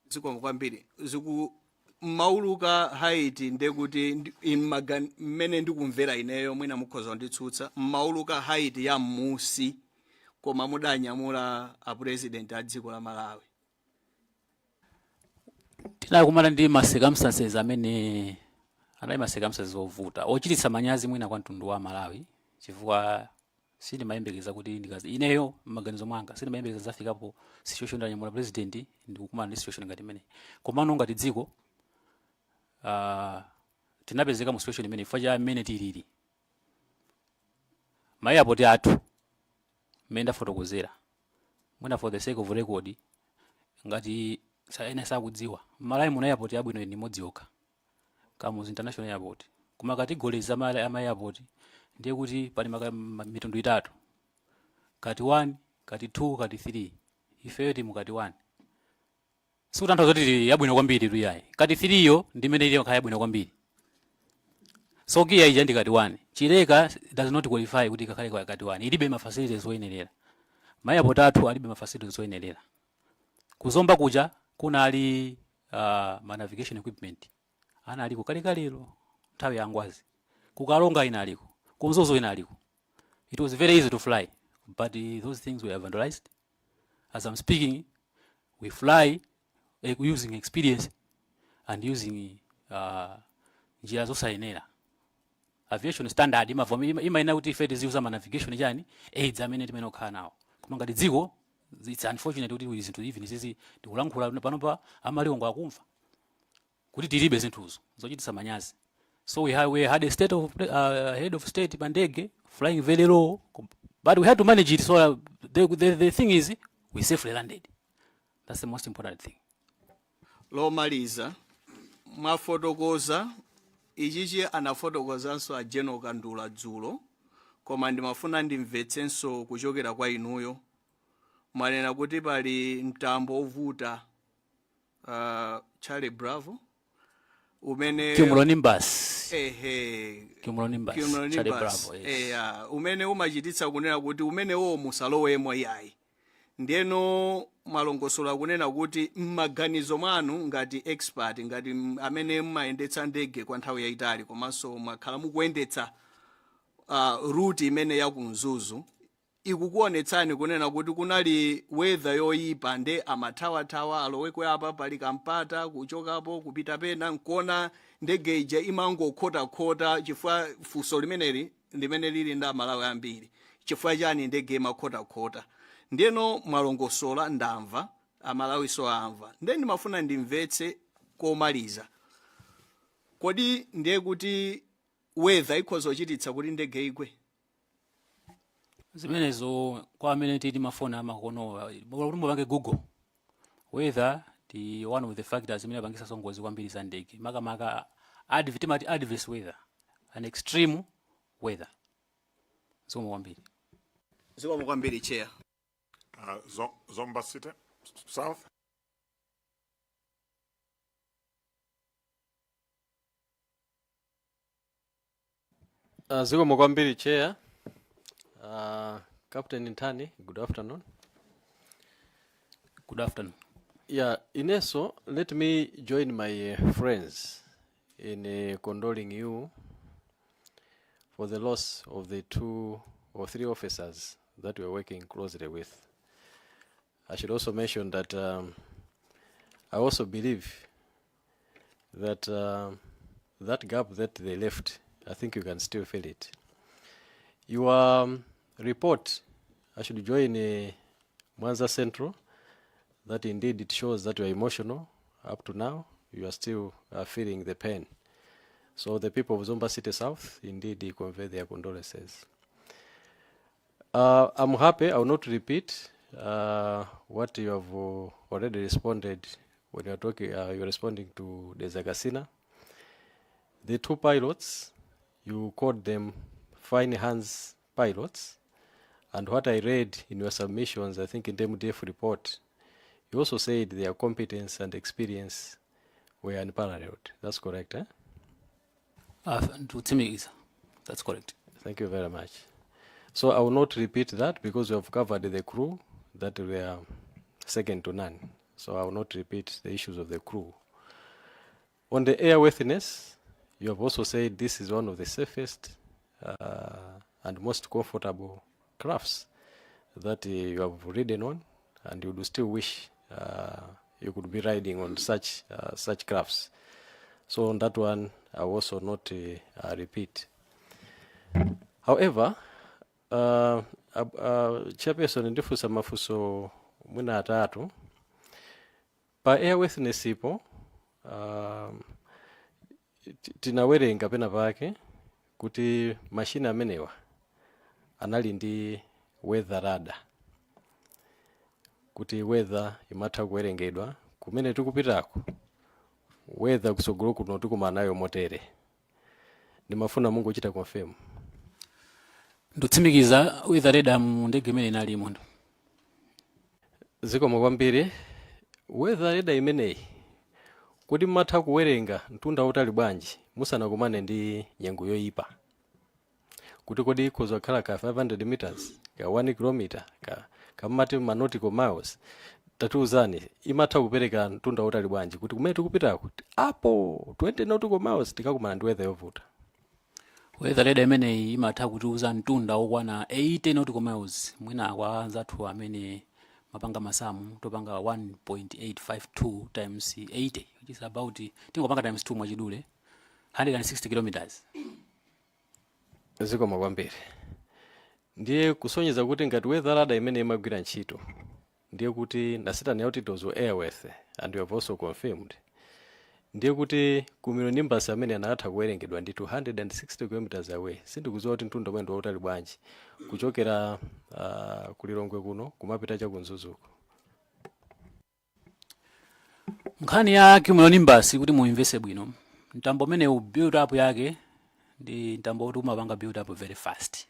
zikomo kwambiri mauluka height ndiye kuti mmene ndikumvera ineyo mwina mukhoza nditsutsa mauluka height ya musi koma mudanyamula a president a dziko la Malawi tinakumana ndi circumstances amene anali circumstances ovuta ochititsa manyazi mwina kwa mtundu wa Malawi chifukwa sindimayembekeza kuti ndikazi ineyo maganizo mwanga sindimayembekeza zafikapo situation ya nyamula president ndikukumana ndi situation ngati imene komano ngati dziko tinapezeka mu situation imene ifa cha imene tilili ma-airport athu mmene ndafotokozera mwina for the sake of record ngati ena sakudziwa Malawi muna airport yabwino ndi imodzi yokha Kamuzu International Airport kuma categories za ma-airport ndiye kuti pali mitundu itatu kati 1 kati 2 kati 3 ifeyo timu kati 1 sikutanthauza kuti yabwino kwambiri tu yayi kati 3 yo ndi imene ili yabwino kwambiri so kia ija ndi kati 1 chileka does not qualify kuti kakhale kwa kati 1 ilibe ma facilities oyenerera ma-airport athu alibe ma facilities oyenerera kuzomba kuja kuna ali ma navigation equipment ana aliko kalikaliro nthawi ya ngwazi kukalonga ina aliko kumzozo ina aliko it was very easy to fly but those things were vandalized as I'm speaking we fly using experience and using njira zosayenera aviation standard imaina kuti ife tiziuza ma navigation chani aids amene timene okhala nawo koma ngati dziko it's unfortunate kuti zinthu even zizi ndikulankhula panopa amaliongo akumva kuti tilibe zinthuzo zochititsa manyazi so we had a state of head of state pandege flying very low but we had to manage it so the thing is we safely landed that's the most important thing lomaliza mwafotokoza ichichi anafotokozanso a General Kandula dzulo koma ndimafuna ndimvetsenso kuchokera kwa inuyo mwanena kuti pali mtambo ovuta Charlie Bravo umene cumulonimbus Charlie Bravo umene umachititsa kunena kuti umenewo musalowemo yayi ndiyeno malongosola kunena kuti mmaganizo mwanu ngati expert ngati amene mmayendetsa ndege kwa nthawi yayitali komanso mwakhala mukuyendetsa route imene yakumzuzu ikukuonetsani kunena kuti kunali weather yoyipa nde amathawathawa aloweko apa pali kampata kuchokapo kupita pena nkona ndege ija imangokhota chifukwa funso limene lili ndi Amalawi ambiri chifukwa chani ndege imakhotakhota ndiyeno mwalongosola ndamva Amalawi so amva ndiye ndimafuna ndimvetse komaliza kodi ndiye kuti weather ikhoza kuchititsa kuti ndege igwe zimenezo kwa amene tili mafoni amakono mulumbo bange Google weather the one of the factors zimene apangisa songozi kwambiri za ndege makamaka adverse weather an extreme weather zikomo kwambiri chair Zomba City South zikomo kwambiri chair Captain Ntani, good afternoon. Good afternoon. Yeah, Ineso, let me join my friends in condoling you for the loss of the 2 or 3 officers that we are working closely with I should also mention that I also believe that that gap that they left, I think you can still fill it. Your report, I should join Mwanza Central, that indeed it shows that you are emotional up to now. You are still feeling the pain. So the people of Zomba City South, indeed, convey their condolences. I'm happy, I will not repeat what you have already responded when you're talking, you're responding to the Zagasina. The 2 pilots, you called them fine hands pilots. And what I read in your submissions, I think in the MDF report, you also said their competence and experience were unparalleled. That's correct, eh? That's correct. Thank you very much. So I will not repeat that because we have covered the crew that were second to none. So I will not repeat the issues of the crew. On the airworthiness, you have also said this is one of the safest and most comfortable crafts that you have ridden on, and you would still wish you could be riding on such crafts. So on that one, I will also not repeat. However, chairperson ndifusa mafuso mwina atatu pa airworthiness ipo tinawerenga pena pake kuti mashina amenewa anali ndi weather radar, kuti weather imatha kuwerengedwa kumene tikupitako, weather kusogolo kuno tikumana nayo motere. Ndimafuna Mungu uchita confirm. Ndutsimikiza weather radar mu ndege imene inali mondo. Zikomo kwambiri. Weather radar imeneyi kuti matha kuwerenga mtunda utali bwanji musanakumane ndi nyengo yoyipa, kuti kodi ikhoza kukhala ka 500 meters ka 1 kilometer ka mati nautical miles, tatiuzani imatha kupereka mtunda utali bwanji kuti kumene tikupitako apo 20 nautical miles tikakumana ndi weather yovuta. Weather radar imeneyi imatha kutiuza mtunda okwana 80 nautical miles mwina kwa zathu amene mapanga masamu topanga 1.852 times 80, which is about tingopanga times 2 mwachidule 160 kilometers. Zikomo kwambiri. Ndiye kusonyeza kuti ngati weather radar imene imagwira ntchito, ndiye kuti nasita ni it was airworthy, and you have also confirmed. Ndiye kuti kumiro nimbasi amene anatha kuwerengedwa ndi 260 kilometers away. Sindikudziwa kuti mtunda mwendo utali bwanji kuchokera kulilongwe kuno kumapita cha kunzuzuko. Nkhani ya cumulonimbus kuti muinveste bwino, mtambo umene build up yake ndi mtambo kuti umapanga build up very fast.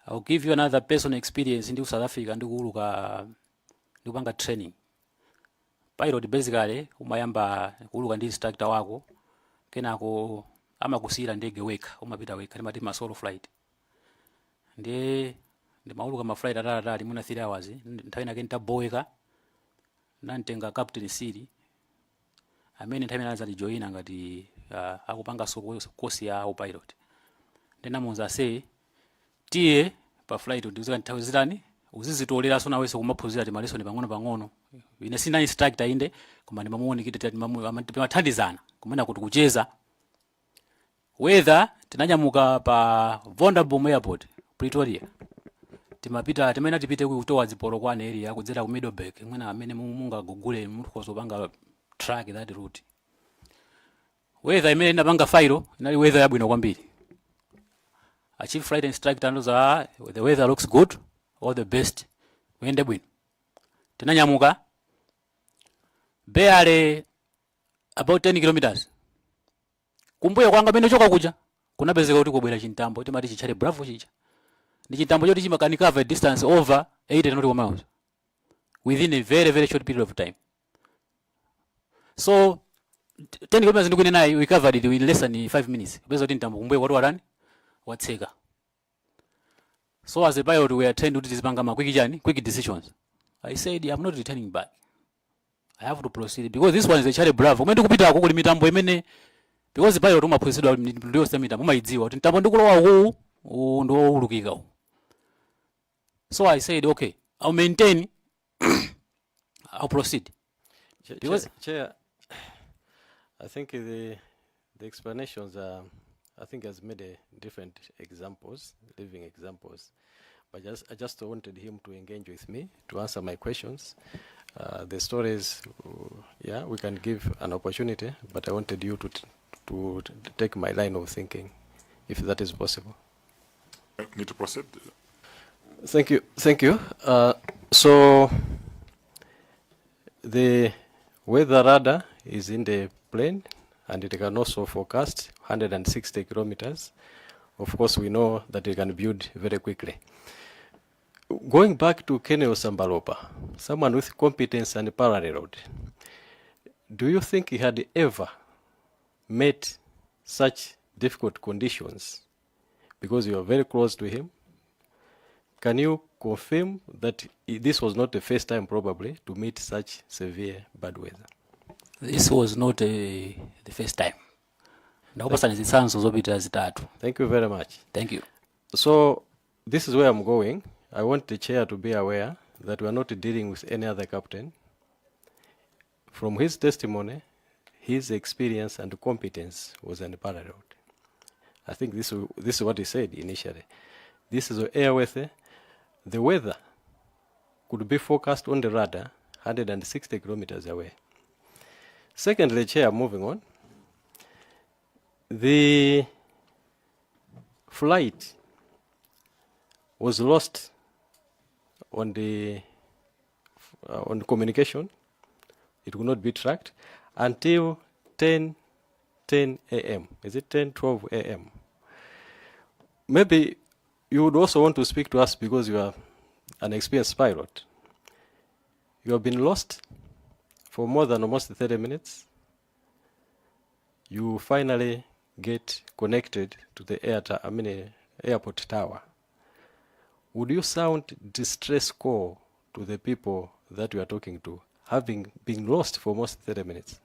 I'll give you another personal experience in South Africa ndikuuluka ndikupanga training. Pilot basically umayamba kuuluka ndi instructor wako, kenako amakusiyira ndege weka, umapita weka, timati ma solo flight. Ndi mauluka ma flight atali muna 3 hours, nthawi inake ntaboeka nantenga captain Siri amene nthawi inaza ndijoyina ngati akupanga kosi ya pilot. Ndena munza say tiye pa flight ndiuza nthawi zitani uzizitolera sona wese kumaphunzira timaleso pang'ono. Ine sina instructor inde koma ndimamuonikita timathandizana kumena kuti kucheza. Weather tinanyamuka pa Vonderboom Airport Pretoria, timapita timene tipite towards Polokwane area kudzera ku Middleburg, mwina amene munga gugule munthu kozopanga track that route. Weather imene ndapanga failo inali weather yabwino kwambiri. A chief flight instructor knows the weather looks good, all the best, wende bwino. Tinanyamuka barely about 10 kilometers. Kumbuyo kwanga mene choka kuja kunapezeka kuti kubwera chintambo timati chichale Bravo chicha. Ndi chintambo choti chimakani cover distance over 80 nautical miles within a very very short period of time. So 10 kilometers ndikuine nayo we covered it in less than 5 minutes. Peza kuti ntambo kumbuyo kwati warani watseka. So as a pilot we are trained to tizipanga quick decisions. I said I'm not returning back. I have to proceed because this one is a Charlie Bravo. Kumene kupita ko kuli mitambo imene because pilot umaphunzidwa ndiyo stamina umaidziwa kuti ntambo ndikulowa ndo ulukika. So I said okay, I'll maintain, I'll proceed. Because Chair, I think the explanations are, I think has made different examples, living examples. But I just wanted him to engage with me to answer my questions. The stories, yeah, we can give an opportunity, but I wanted you to take my line of thinking, if that is possible. Need to proceed. Thank you. So the weather radar is in the plane, and it can also forecast 160 kilometers. Of course, we know that it can build very quickly. Going back to Kenny Osambalopa, someone with competence and paralleled, do you think he had ever met such difficult conditions? Because you are very close to him. Can you confirm that this was not the first time probably to meet such severe bad weather? this was not the first time. Thank you very much. Thank you. So this is where I'm going. I want the chair to be aware that we are not dealing with any other captain. From his testimony, his experience and competence was unparalleled. I think this is what he said initially. This is airworthy. The weather could be forecast on the radar 160 kilometers away. Secondly, Chair, moving on, the flight was lost on the communication. It could not be tracked until 10 a.m. Is it 12 a.m.? Maybe you would also want to speak to us because you are an experienced pilot. You have been lost for more than almost 30 minutes. You finally get connected to the airport tower. Would you sound distress call to the people that you are talking to, having been lost for almost 30 minutes?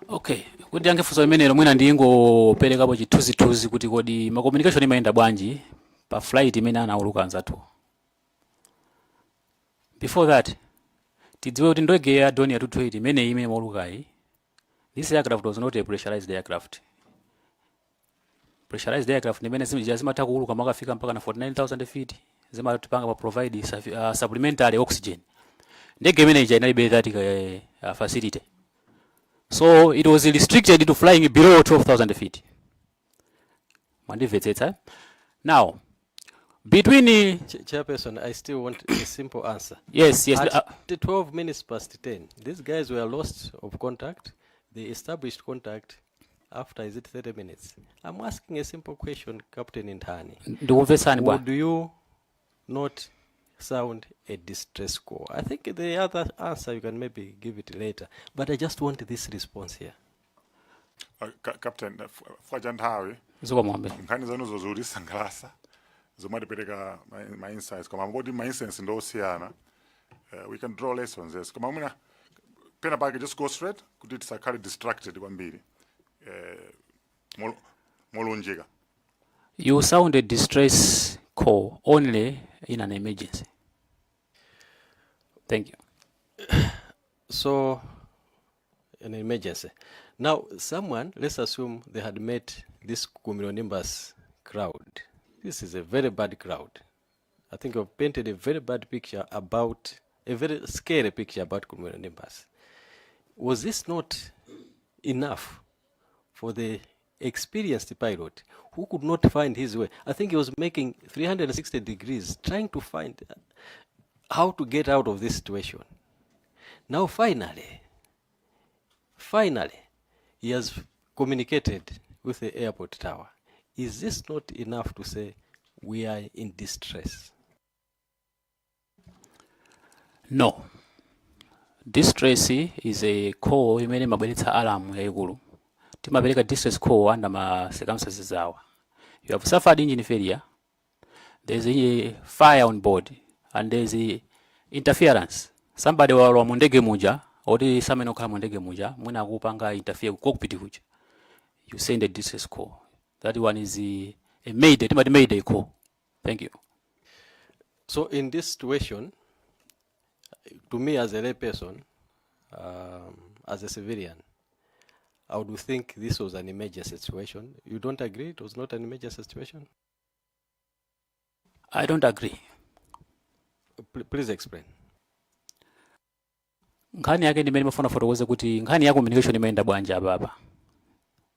Okay, kuti yange funso imenelo mwina ndingoperekapo chithunzithunzi kuti kodi ma communication imayenda bwanji pa flight imene anauluka anzathu. Before that, tidziwe kuti ndege ya Dornier 220 imene maulukayi, this aircraft was not a pressurized aircraft. Pressurized aircraft imene zimatha kuuluka makafika mpaka na 49,000 feet, zimatipanga pa provide supplementary oxygen. Ndege imene inalibe that facility. So it was restricted to flying below 12,000 feet. Now, between Chairperson, I still want a simple answer. Yes. At 12 minutes past 10, these guys were lost of contact. They established contact after, is it 30 minutes? I'm asking a simple question, Captain Intani. Would you not sound a distress call? I think the other answer you can maybe give it later, but I just want this response here. Captain, Fwajantawi, nkani zanu zozulisa ngalasa, zomadipereka my insights. Kama mbodi my insights ndo siyana, we can draw lessons. Yes. Kama umina, pena bagi just go straight, kuti sakali distracted kwa mbili. Molunjika. You sound a distress call only in an emergency. Thank you. So, an emergency. Now, someone, let's assume they had met this cumulonimbus crowd. This is a very bad crowd. I think you've painted a very bad picture about, a very scary picture about cumulonimbus. Was this not enough for the experienced pilot who could not find his way? I think he was making 360 degrees, trying to find how to get out of this situation. Now, finally, he has communicated with the airport tower. Is this not enough to say we are in distress? No. Distress is a call imene mabweretsa alarm yaikulu. Timabeleka distress call under ma circumstances zawa. You have suffered engine failure. There's a fire on board and there's a interference. Somebody wa mundege muja oti samene okhala mundege muja mwina akupanga interfere cockpit kuja. You send a distress call. That one is a mayday. Timati mayday call. Thank you. So in this situation, to me as a layperson, as a civilian, I would think this was an emergency situation. You don't agree? It was not an emergency situation? I don't agree. Please explain. Nkhani yake ndimene mafuna fotokoze kuti nkhani ya communication imeenda bwanja baba.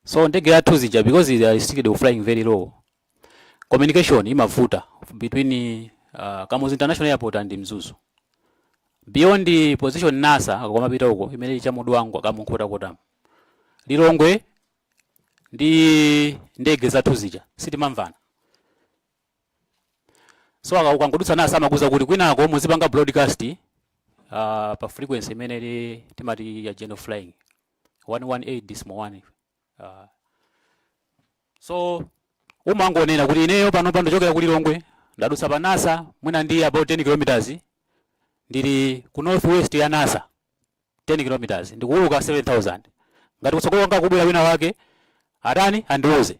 So ndege ya tuzija because they are still flying very low. Communication imavuta between Kamuzu International Airport and Mzuzu. Beyond the position NASA akamapita uko imene cha mudu wangu akamunkota kota. Lilongwe ndi ndege za tuzija sitimamvana. So akakangudutsa NASA amakuza kuti kwinako muzipanga broadcast pa frequency imene timati ya general flying 118.1. So umangonena kuti ineyo pano ndochokera ku Lilongwe ndadutsa pa NASA mwina ndi about 10 kilometers ndili ku northwest ya NASA 10 kilometers ndikuuluka 7000 ngati kusokoka kubwera wina wake atani andiuze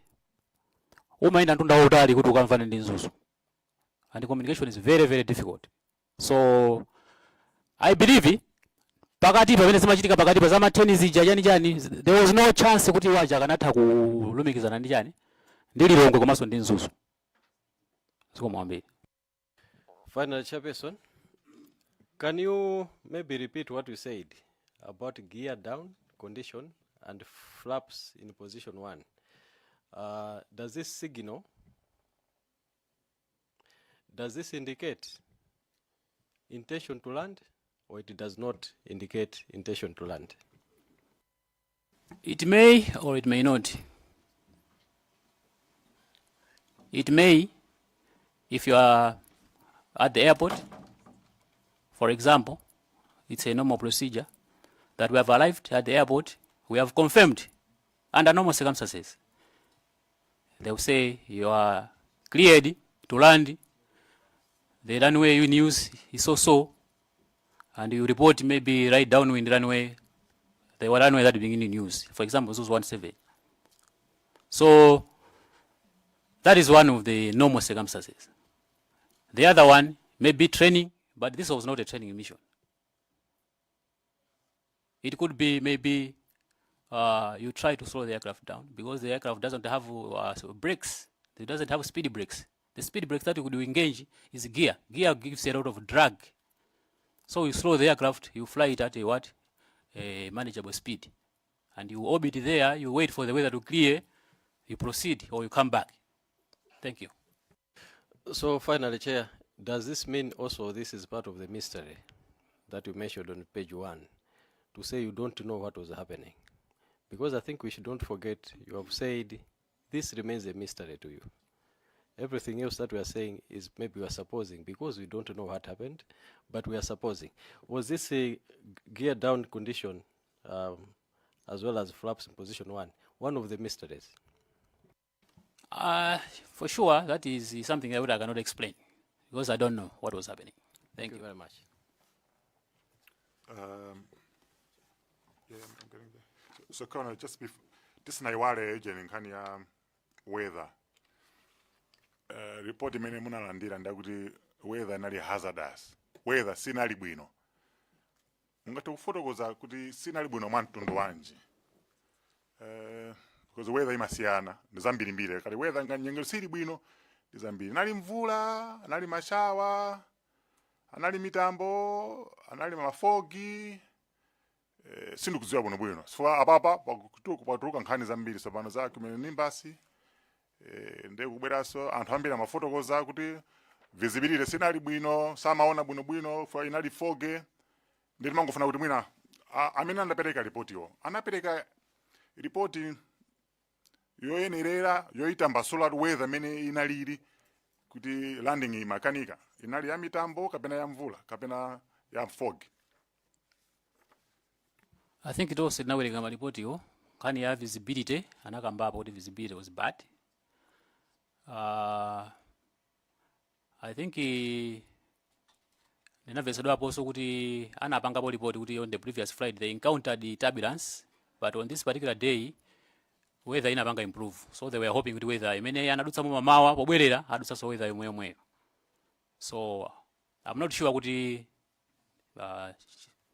umayenda ntunda wautali kuti ukamvane ndi Mzuzu, and communication is very very difficult. So I believe pakati pamene zimachitika pakati pa zama 10 zija jani there was no chance kuti waja kanatha kulumikizana ndi chani ndi Lilongwe komanso ndi Mzuzu. Siko mwambiri. Final chairperson, can you maybe repeat what you said about gear down condition and flaps in position 1? Does this indicate intention to land, or it does not indicate intention to land? It may or it may not. It may, if you are at the airport, for example, it's a normal procedure that we have arrived at the airport, we have confirmed under normal circumstances. They will say you are cleared to land, the runway you use is so, and you report maybe right downwind runway, the runway that beginning use. For example, this was 17. So that is one of the normal circumstances. The other one may be training, but this was not a training mission. It could be maybe you try to slow the aircraft down because the aircraft doesn't have brakes. It doesn't have speed brakes. The speed brakes that you could engage is gear. Gear gives a lot of drag. So you slow the aircraft, you fly it at a manageable speed. And you orbit there, you wait for the weather to clear, you proceed or you come back. Thank you. So finally, Chair, does this mean also this is part of the mystery that you mentioned on page 1, to say you don't know what was happening? Because I think we should not forget, you have said this remains a mystery to you. Everything else that we are saying is maybe we are supposing, because we don't know what happened, but we are supposing. Was this a gear down condition, as well as flaps in position 1, one of the mysteries? For sure, that is something I cannot explain, because I don't know what was happening. Thank you very much. Yeah, I'm getting there. So Colonel, just before this naiwale agent in Kenya weather. Report imene munalandira ndakuti weather inali hazardous. Weather sinali bwino. Mungati kufotokoza kuti sinali bwino mwa mtundu wanji. Because weather imasiyana ndizambiri mbiri kali weather nganyengero sili bwino ndizambiri. Nali mvula, anali mashawa, anali mitambo, anali mafogi. Sindu kuziwa bwino bwino. So apapa pakutuluka nkhani zambiri sapano za kumene nimbasi. Nde kubweraso anthu ambiri amafotokoza kuti visibility sinali bwino, samaona bwino for inali foge. Ndi mangofuna kuti mwina amene anapereka report yo anapereka report yoyenerera yoitambasula weather mene inalili kuti landing imakanika inali ya mitambo kapena ya mvula kapena ya fog. I think it was now we're report yo kani ya visibility anakamba kuti visibility was bad. I think ninavesedwa aposo kuti anapanga report kuti on the previous flight they encountered the turbulence, but on this particular day weather inapanga improve, so they were hoping kuti weather imene anadutsa mu mamawa pobwerera adutsa so weather yomwe. So I'm not sure kuti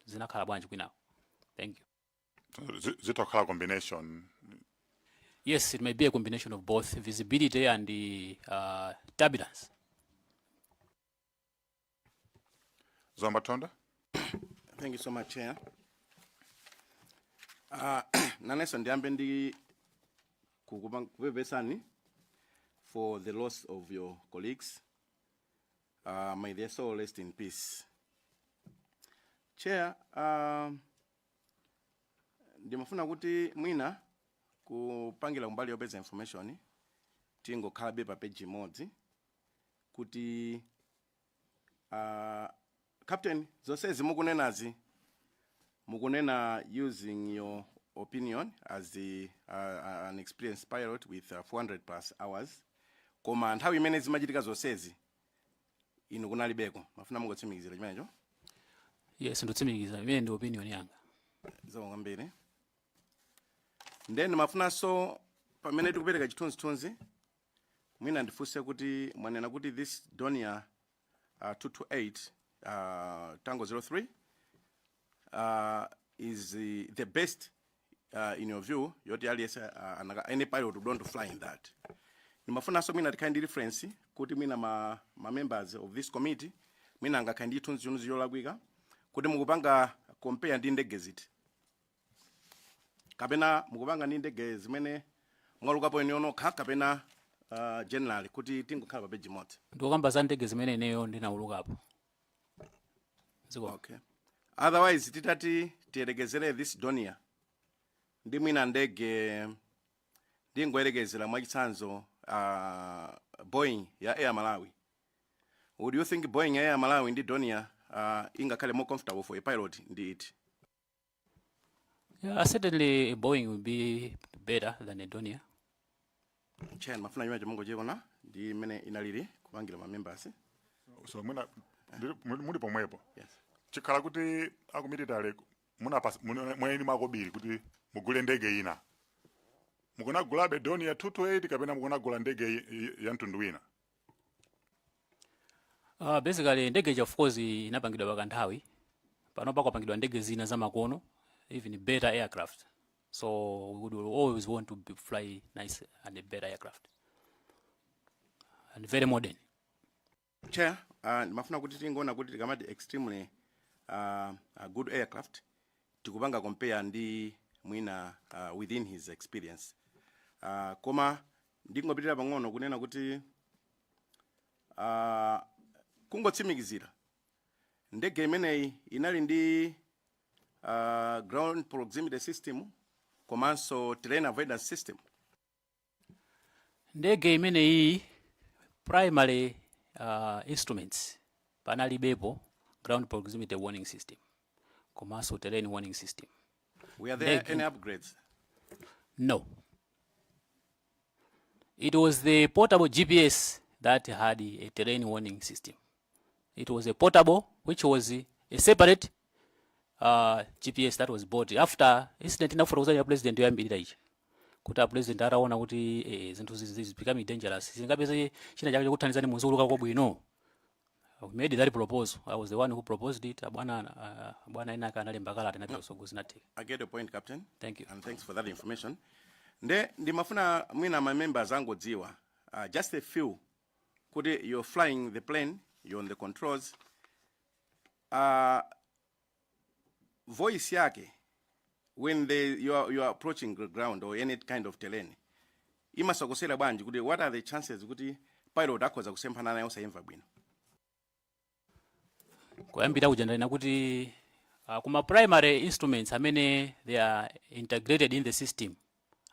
zinakhala bwanji kwinawo. Thank you. Zitokhala combination. Yes, it may be a combination of both visibility and turbulence. Zambatonda? Thank you so much, Chair. Naneso ndiyambe ndi kukupepesani for the loss of your colleagues. May their soul rest in peace. Chair, ndimafuna kuti mwina kupangira umbali yopeza information tingokhalabe pa page imodzi kuti Captain, zonsezi mukunenazi mukunena using your opinion as an experienced pilot with 400 plus hours. Koma nthawi imene zimachitika zonsezi inu kunalibeko. Mafuna mungotsimikizira chimenecho? Yes, ndotsimikizira. Imene ndi opinion yanga. Zonga mbiri. Then mafunanso pamene tikupereka chithunzithunzi mwina ndifunse kuti mwanena kuti this Donia 228 Tango 03 is the best in your view yoti aliyense any pilot would want to fly in that. Nimafunanso mwina tikhaye ndi reference kuti mwina ma members of this committee mwina angakhaye ndi chithunzithunzi cholakwika kuti mukupanga compare ndi ndege ziti kapena mukupanga ndi ndege zimene mwalukapo eni onokha kapena general kuti tingokhala pa page imodzi. Ndikukamba za ndege zimene ineyo ndinaulukapo. Okay. Otherwise titati tiyerekezere this Donia ndi mwina ndege ndingoyerekezera mwachitsanzo Boeing ya Air Malawi. Would you think Boeing ya Air Malawi ndi Donia ingakhale more comfortable for a pilot ndi it? Yeah, certainly Boeing will be better than a Donia. Chair, mafuna chimene chimongo chekona ndi mmene inalili kupangira ma members. So muli pomwepo. Yes. Chikhala kuti akumititale mweni makobiri kuti mugule ndege ina. Mukunagulabe Donia 228 kapena mukunagula ndege ya mtundu wina? Basically ndege of course inapangidwa pakanthawi. Pano pakapangidwa ndege zina za makono, even better aircraft. So we would always want to fly nice and a better aircraft. And very modern. Chair, mafuna kuti tingoona kuti tikamati extremely a good aircraft tikupanga compare ndi mwina within his experience. Koma ndingopitira pang'ono kunena kuti kungotsimikizira ndege imeneyi inali ndi ground proximity system komanso terrain avoidance system. Ndege imeneyi primary instruments panalibepo ground proximity warning system komanso terrain warning system. Were there any upgrades? No. It was the portable GPS that had a terrain warning system. It was a portable which was a separate GPS that was bought after incident inafuta ya president yoyambirira ichi. Kuti president araona kuti zinthu is becoming dangerous. Singapeze china chake chokuthandizani muzuluka kwa bwino. We made that proposal. I was the one who proposed it. Bwana ina kana lembakala tena pia sogozinate. I get the point, Captain. Thank you. And thanks for that information. Ndi mafuna mwina my members angodziwa just a few kuti you're flying the plane, you're on the controls. Voice yake when you are approaching the ground or any kind of terrain imasokosera bwanji kuti what are the chances kuti pilot akhoza kusemphana nayo sayimva bwino? Kuyambira kujandaina kuti kuma primary instruments amene they are integrated in the system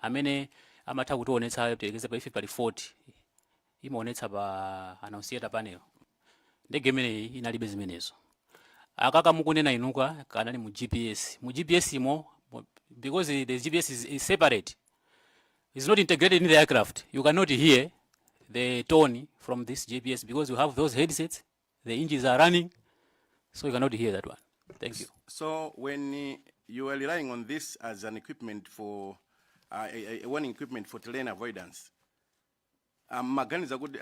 amene amatha kutionetsa kutelekeza pa ife pali 40 imaonetsa pa annunciator panel. Ndege imeneyi inalibe zimenezo. Akaka mukunena inuka kanali mu GPS. Mu GPS imo because the GPS is separate. It's not integrated in the aircraft. You cannot hear the tone from this GPS because you have those headsets. The engines are running, so you cannot hear that one. Thank you. So when you are relying on this as an equipment for a warning equipment for terrain avoidance, maganiza kuti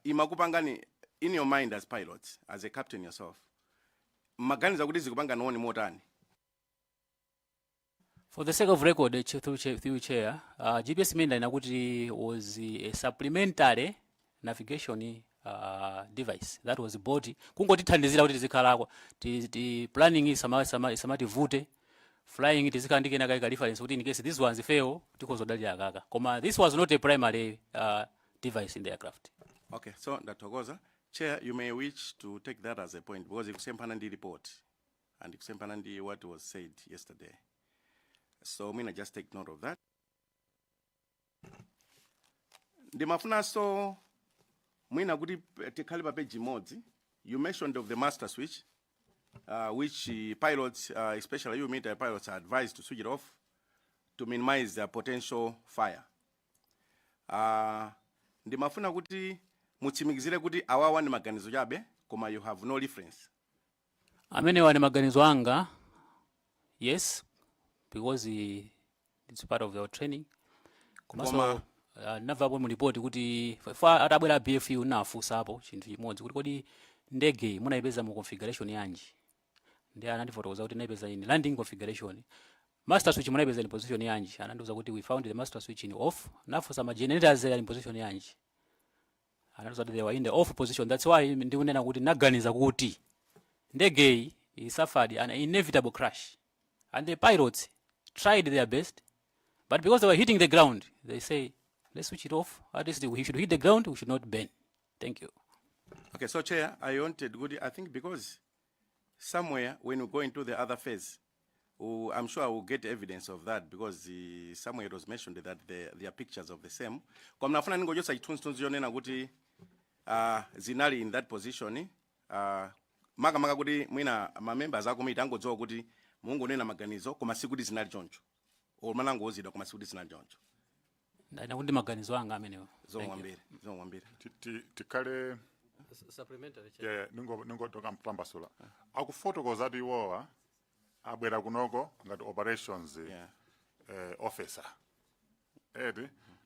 imakupangani in your mind as pilots, as a captain yourself, maganiza kuti zikupanga noni motani? For the sake of record, through chair, GPS mainline nakuti was a supplementary navigation device that was bought. Kungotithandizira kuti tizikhalako planning isamati vute, flying tizikandikena kaika reference kuti in case these ones fail tikozodalira kaka. Koma this was not a primary device in the aircraft. Okay, so ndatokoza. Chair, you may wish to take that as a point because ikusempana ndi report and ikusempana ndi what was said yesterday. So mina just take note of that. Ndimafuna so mwina kuti tikhale pa page imodzi. You mentioned of the master switch, which pilots, especially you military pilots, are advised to switch it off to minimize the potential fire. Ndimafuna kuti mutsimikizire kuti awawa ndi maganizo chabe, koma you have no reference. Amene wani maganizo anga, yes, because it's part of your training. Komanso navapo mu report kuti fa atabwera BFU nafusa apo chinthu chimodzi kuti kodi ndege munayipeza mu configuration yanji. Ndiye anandifotokoza kuti naipeza in landing configuration. Master switch munayipeza in position yanji. Anandiuza kuti we found the master switch in off. Nafusa ma generators in position yanji. Anandiuza kuti they were in the off position. That's why ndikunena kuti naganiza kuti ndege suffered an inevitable crash. And the pilots tried their best, but because they were hitting the ground, they say, let's switch it off. At least we should hit the ground, we should not burn. Thank you. Okay, so Chair, I wanted good, I think because somewhere when we go into the other phase, I'm sure I will get evidence of that because somewhere it was mentioned that there are pictures of the same. Kwa mnafuna ningo josa itunzi yonena kuti zinali in that position, maka kuti mwina ma members ako mita ango zoa kuti mungu nena maganizo koma sikuti zinali choncho. Or manango ozida koma sikuti zinali choncho. Na kundi maganizo anga amenewo. Zongwambire. Tikale supplementary. Yeah, ningo toka mpambasula. Akufotokoza ati iwowa abwera kunoko ngati operations officer.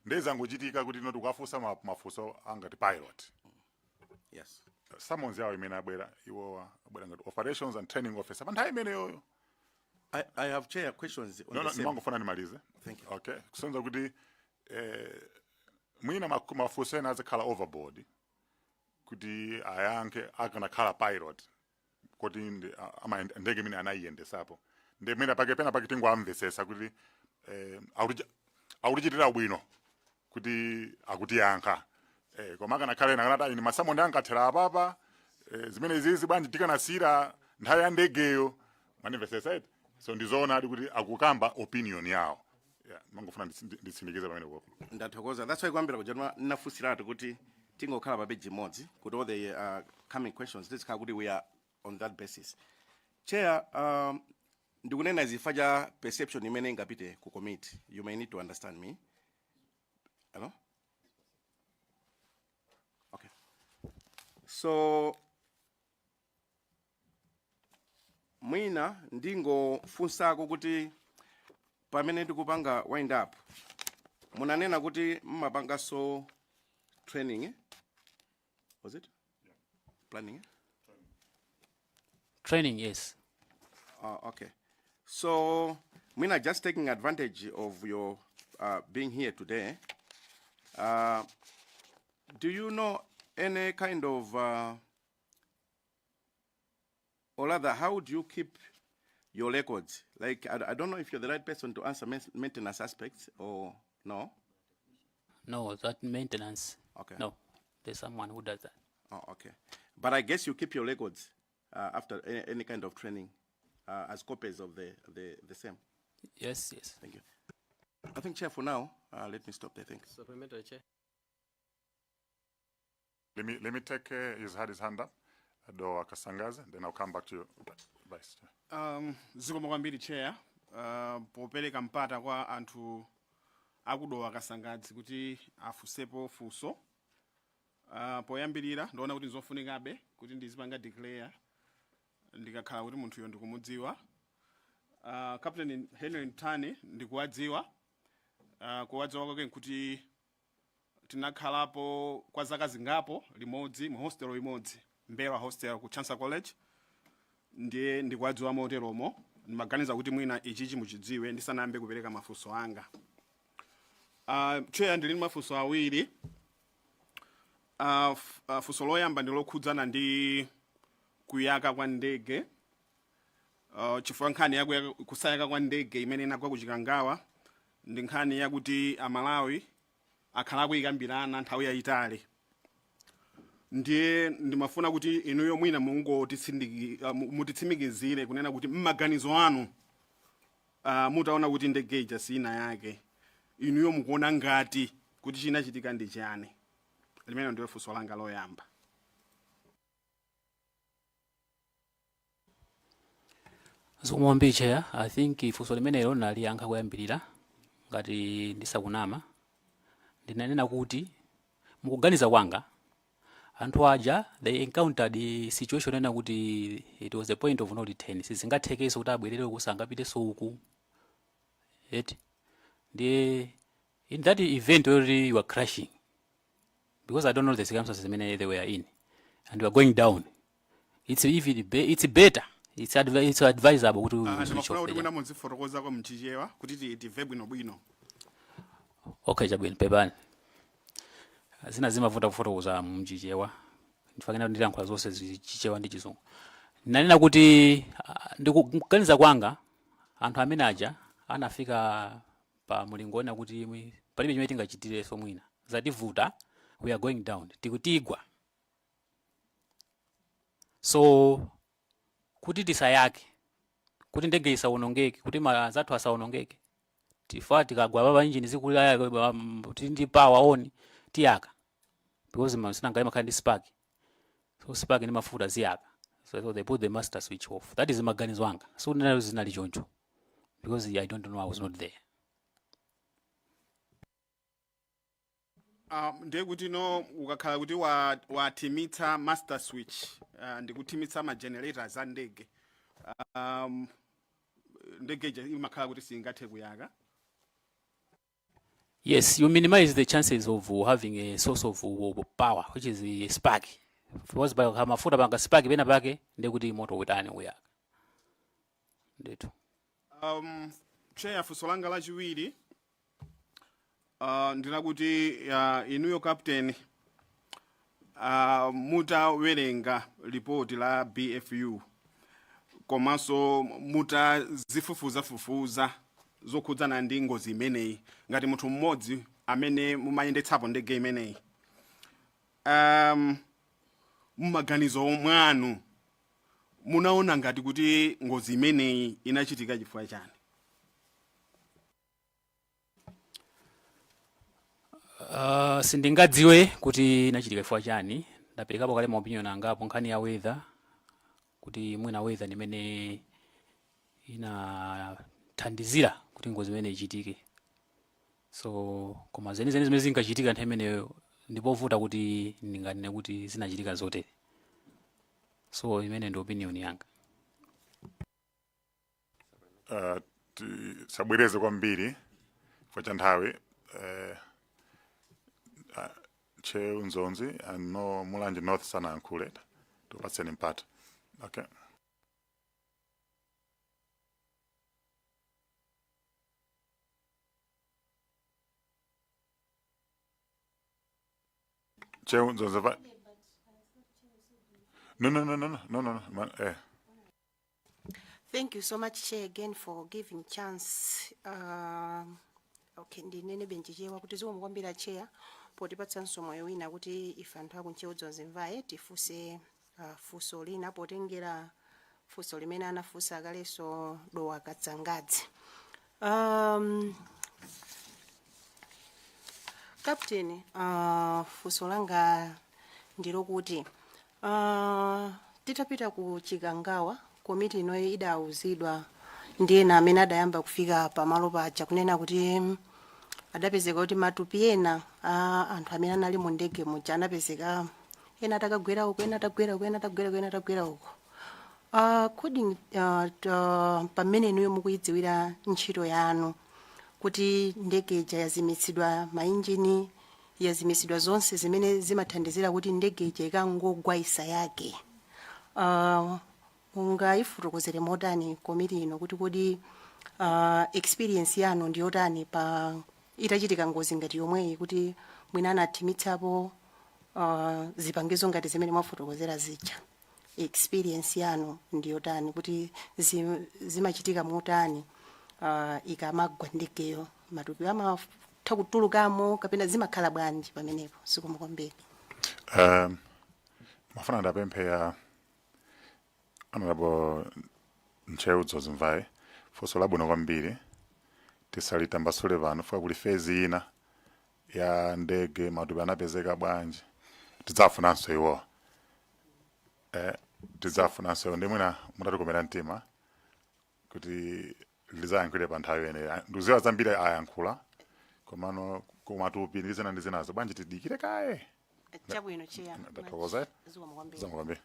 Ndeza ngochitika kuti noti kukafusa mafuso angati pilot. Yes. Someone's yawo imene abwera iwowa abwera ngati operations and training officer. Panthawi imene yoyo. I have chair questions on the same. No, nimangofuna nimalize. Thank you. Okay. Kusonza kuti mwina mafuso ena azikhala overboard kuti ayanke akanakhala pilot kuti ndege imene anayiyendesapo ndimene pena pake tingwamvesesa kuti autichitira bwino kuti akutiyankha koma akanakhala ena akanati ini masamu ndi ankathera apapa zimene zizi bwanji tikanasira nthawi ya ndegeyo manimvesesa iti so ndizoona ati kuti akukamba opinion yawo mangofuna nditsimikize pamene popo. Ndathokoza. That's why kwambira kujanwa nafusiratu kuti tingokhala pa page imodzi kuti all the coming questions let's kuti we are on that basis. Chair, ndikunena zifaja perception imene ingapite ku committee. You may need to understand me. Hello? Okay. So mwina ndingo funsako kuti pamene tikupanga wind up munanena kuti mmapanga so training was it? Yeah. Planning? Training, yes. Okay. So mwina just taking advantage of your being here today, do you know any kind of or rather, how do you keep your records? Like, I don't know if you're the right person to answer maintenance aspects or no? No, that maintenance. Okay. No, there's someone who does that. Oh, okay. But I guess you keep your records after any kind of training as copies of the same? Yes, yes. Thank you. I think, Chair, for now, let me stop there. Thanks. Supplementary, Chair. Let me take his hand up. Do akasangaza, then I'll come back to you, Vice Chair. Zikomo kwambiri Chair, popereka mpata kwa anthu akudowa kasangadzi kuti afusepo funso. Poyambirira ndaona kuti nzofunikabe kuti ndizipanga declare ndikakhala kuti munthuyo ndikumudziwa. Captain Henry Ntani ndikuwadziwa. Kuwadziwa kwake nkuti tinakhalapo kwa zaka zingapo limodzi mu hostel imodzi Mbewa hostel ku Chancellor College ndiye ndikwadziwa moteromo ndimaganiza kuti mwina ichichi muchidziwe ndisanayambe kupereka mafunso anga. Chair ndili mafunso awiri. Funso loyamba ndilokhudzana ndi kuyaka kwa ndege. Chifukwa nkhani ya kusayaka kwa ndege imene inagwa ku Chikangawa ndi nkhani yakuti Amalawi akhala kuyikambirana nthawi yayitali. Ndiye ndimafuna kuti inuyo mwina mutitsimikizire kunena kuti mmaganizo anu mutaona kuti ndege ija sina yake inuyo mukuona ngati kuti chinachitika ndi chani. Limene ndiwe funso langa loyamba. Zomwambi Chair, I think funso limenelo naliyankha kuyambirira ngati ndisakunama. Ndinanena kuti mukuganiza kwanga anthu aja they encountered a situation ena kuti it was a point of no return. Sizingathekenso kuti abwerere kusangapiteso uku. Yet in that event where you were crashing, because I don't know the circumstances they were in, and you are going down, it's better. It's advisable kuti ndimafuna kuti mwina muzifotokoza kwa mchichewa kuti tive bwinobwino. Okay, chabwino pepani. Zina zimavuta kufotokoza mchichewa. Ndifakena ndilankhula zonse zichichewa ndi chizungu. Nanena kuti ndikuganiza kwanga anthu amene aja anafika pa mulingona kuti palibe chimene tingachitireso mwina. Zativuta, we are going down. Tikutigwa. So kuti tisayake, kuti ndege isaonongeke, kuti mazathu asaonongeke. Tifaa tikagwa baba engine zikulaya ndi power on tiyaka. Because sinanga imakhala ndi spark. So spark ni mafuta ziyaka. So they put the master switch off. That is maganizo wanga. So ndinayo zinali choncho. Because I don't know, I was not there. Ndiye kuti no ukakhala kuti watimitsa master switch ndikutimitsa ma generators a ndege. Ndege imakhala kuti singathe kuyaka. Yes, you minimize the chances of having a source of power, which is a spark. Because by mafuta panga spark pena pake ndiye kuti moto wetani uyaka. Ndetu. Chair funso langa lachiwiri. Ndina kuti inuyo captain mutawerenga report la BFU komanso mutazifufuza zokhudzana ndi ngozi imeneyi ngati munthu mmodzi amene mumayendetsapo ndege imeneyi. Mumaganizo mwanu munaona ngati kuti ngozi imeneyi inachitika chifukwa chani? Sindingadziwe kuti inachitika chifukwa chani. Ndaperekapo kale maopinion angapo nkhani ya weather kuti mwina weather nimene inathandizira kuti ngozi imene ichitike. So koma zenizeni zimene zingachitika nthawi imeneyo ndipovuta kuti ndinganene kuti zinachitika zotere. So imene ndi opinion yanga. Sabwireze kwambiri kwa nthawi. Che Unzonzi and no Mulanje North sana ankule to patseni mpata. Okay. Che Unzonzi No. Thank you so much, Chair, again for giving chance. Okay, ndinene benjijewa kuti zomwe kwambira Chair potipatsanso moyo wina kuti ife anthu akunche Unzonzi mvaye tifuse funso lina potengera funso limene anafunsa akalenso Dowa Katsangadzi. Captain, funso langa ndilo kuti titapita ku Chikangawa komiti inoyo idauzidwa ndiye na amene adayamba kufika pamalo paja kunena kuti adapezeka kuti matupi ena anthu amene anali mu ndege muja anapezeka ena atakagwera uko ena atagwera uko. According pamene inuyo mukuyidziwira ntchito yanu kuti ndege ija yazimitsidwa mainjini yazimisidwa zonse zimene zimathandizira kuti ndege ija ikangogwa isa yake. Mungayifotokozere motani komiti ino kuti kodi experience yanu ndi yotani pa itachitika ngozi ngati yomweyi kuti mwina anathimitsapo zipangizo ngati zimene mwafotokozera zija. Experience yanu ndi yotani kuti zimachitika motani ikamagwa ndegeyo, matupi amatha kutulukamo kapena zimakhala bwanji pamenepo? Zikomo kwambiri. Mafuna ndapempha Honorable Ncheudzo Zimvaye foso labwino kwambiri tisalitambasule vanu fa kuli fezi ina ya ndege matupi anapezeka bwanji tidzafunanso iwo tidzafunanso ndi mwina mutatikomera mtima kuti lizayankhule pa nthawi imeneyo. Ndikuziwa zambiri ayankhula komano kumatupi ndi zina ndi zinazo bwanji tidikire kaye. Chabwino cheya. Ndathokoza. Zikomo kwambiri.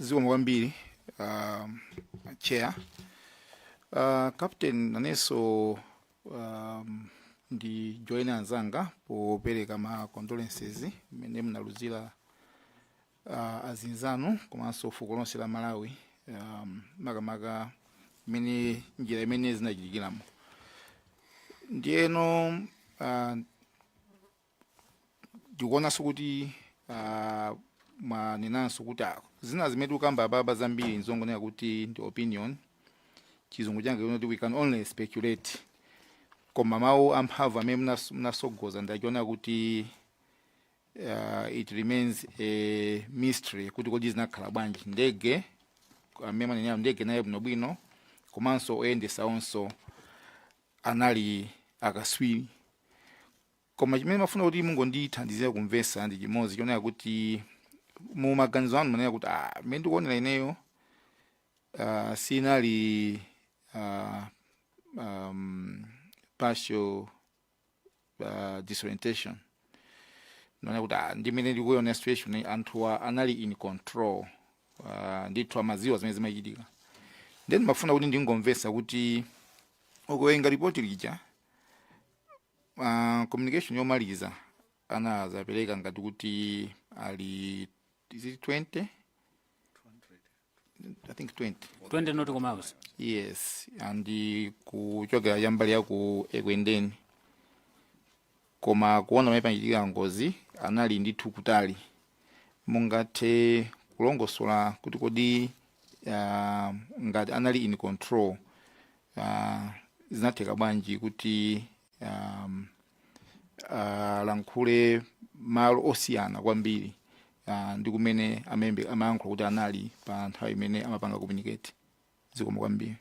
Zikomo kwambiri chair. Captain naneso ndi join anzanga popereka ma condolences mene mnaluzira azinzanu komanso fuko lonse la Malawi makamaka mene njira imene zinachitikiramo. Ndiyeno ndikuonanso kuti mwanenanso kuti zina zimene ukamba baba zambiri nzongonera kuti ndi opinion, chizungu change kuti we can only speculate. Koma mawu amphamvu amene mnasogoza ndachiona kuti it remains a mystery kuti kodi zinakhala bwanji ndege amene manenera ndege naye bwinobwino komanso oyendesa onso anali akaswiri. Koma chimene mafuna kuti mungondithandizira kumvesa ndi chimodzi chionera kuti mu maganizo anu manena kuti mmene ndikuonera ineyo sinali partial disorientation. Naona kuti ndimene ndikuona situation anthu anali in control ndithu amaziwa zimene zimachitika. Then mafuna kuti ndingomvesa kuti ukuwenga report lija communication yomaliza anazapereka ngati kuti ali is it 20? I think 20 nautical miles. Yes, and kuchokera yambali ya ku Ekwendeni. Koma kuona mayipanjitika ngozi anali ndithu kutali. Mungathe kulongosola kuti kodi ngati anali in control zinatheka bwanji kuti lankhule malo osiyana kwambiri ndi kumene amayankhula kuti anali pa nthawi imene amapanga communicate. Zikomo kwambiri.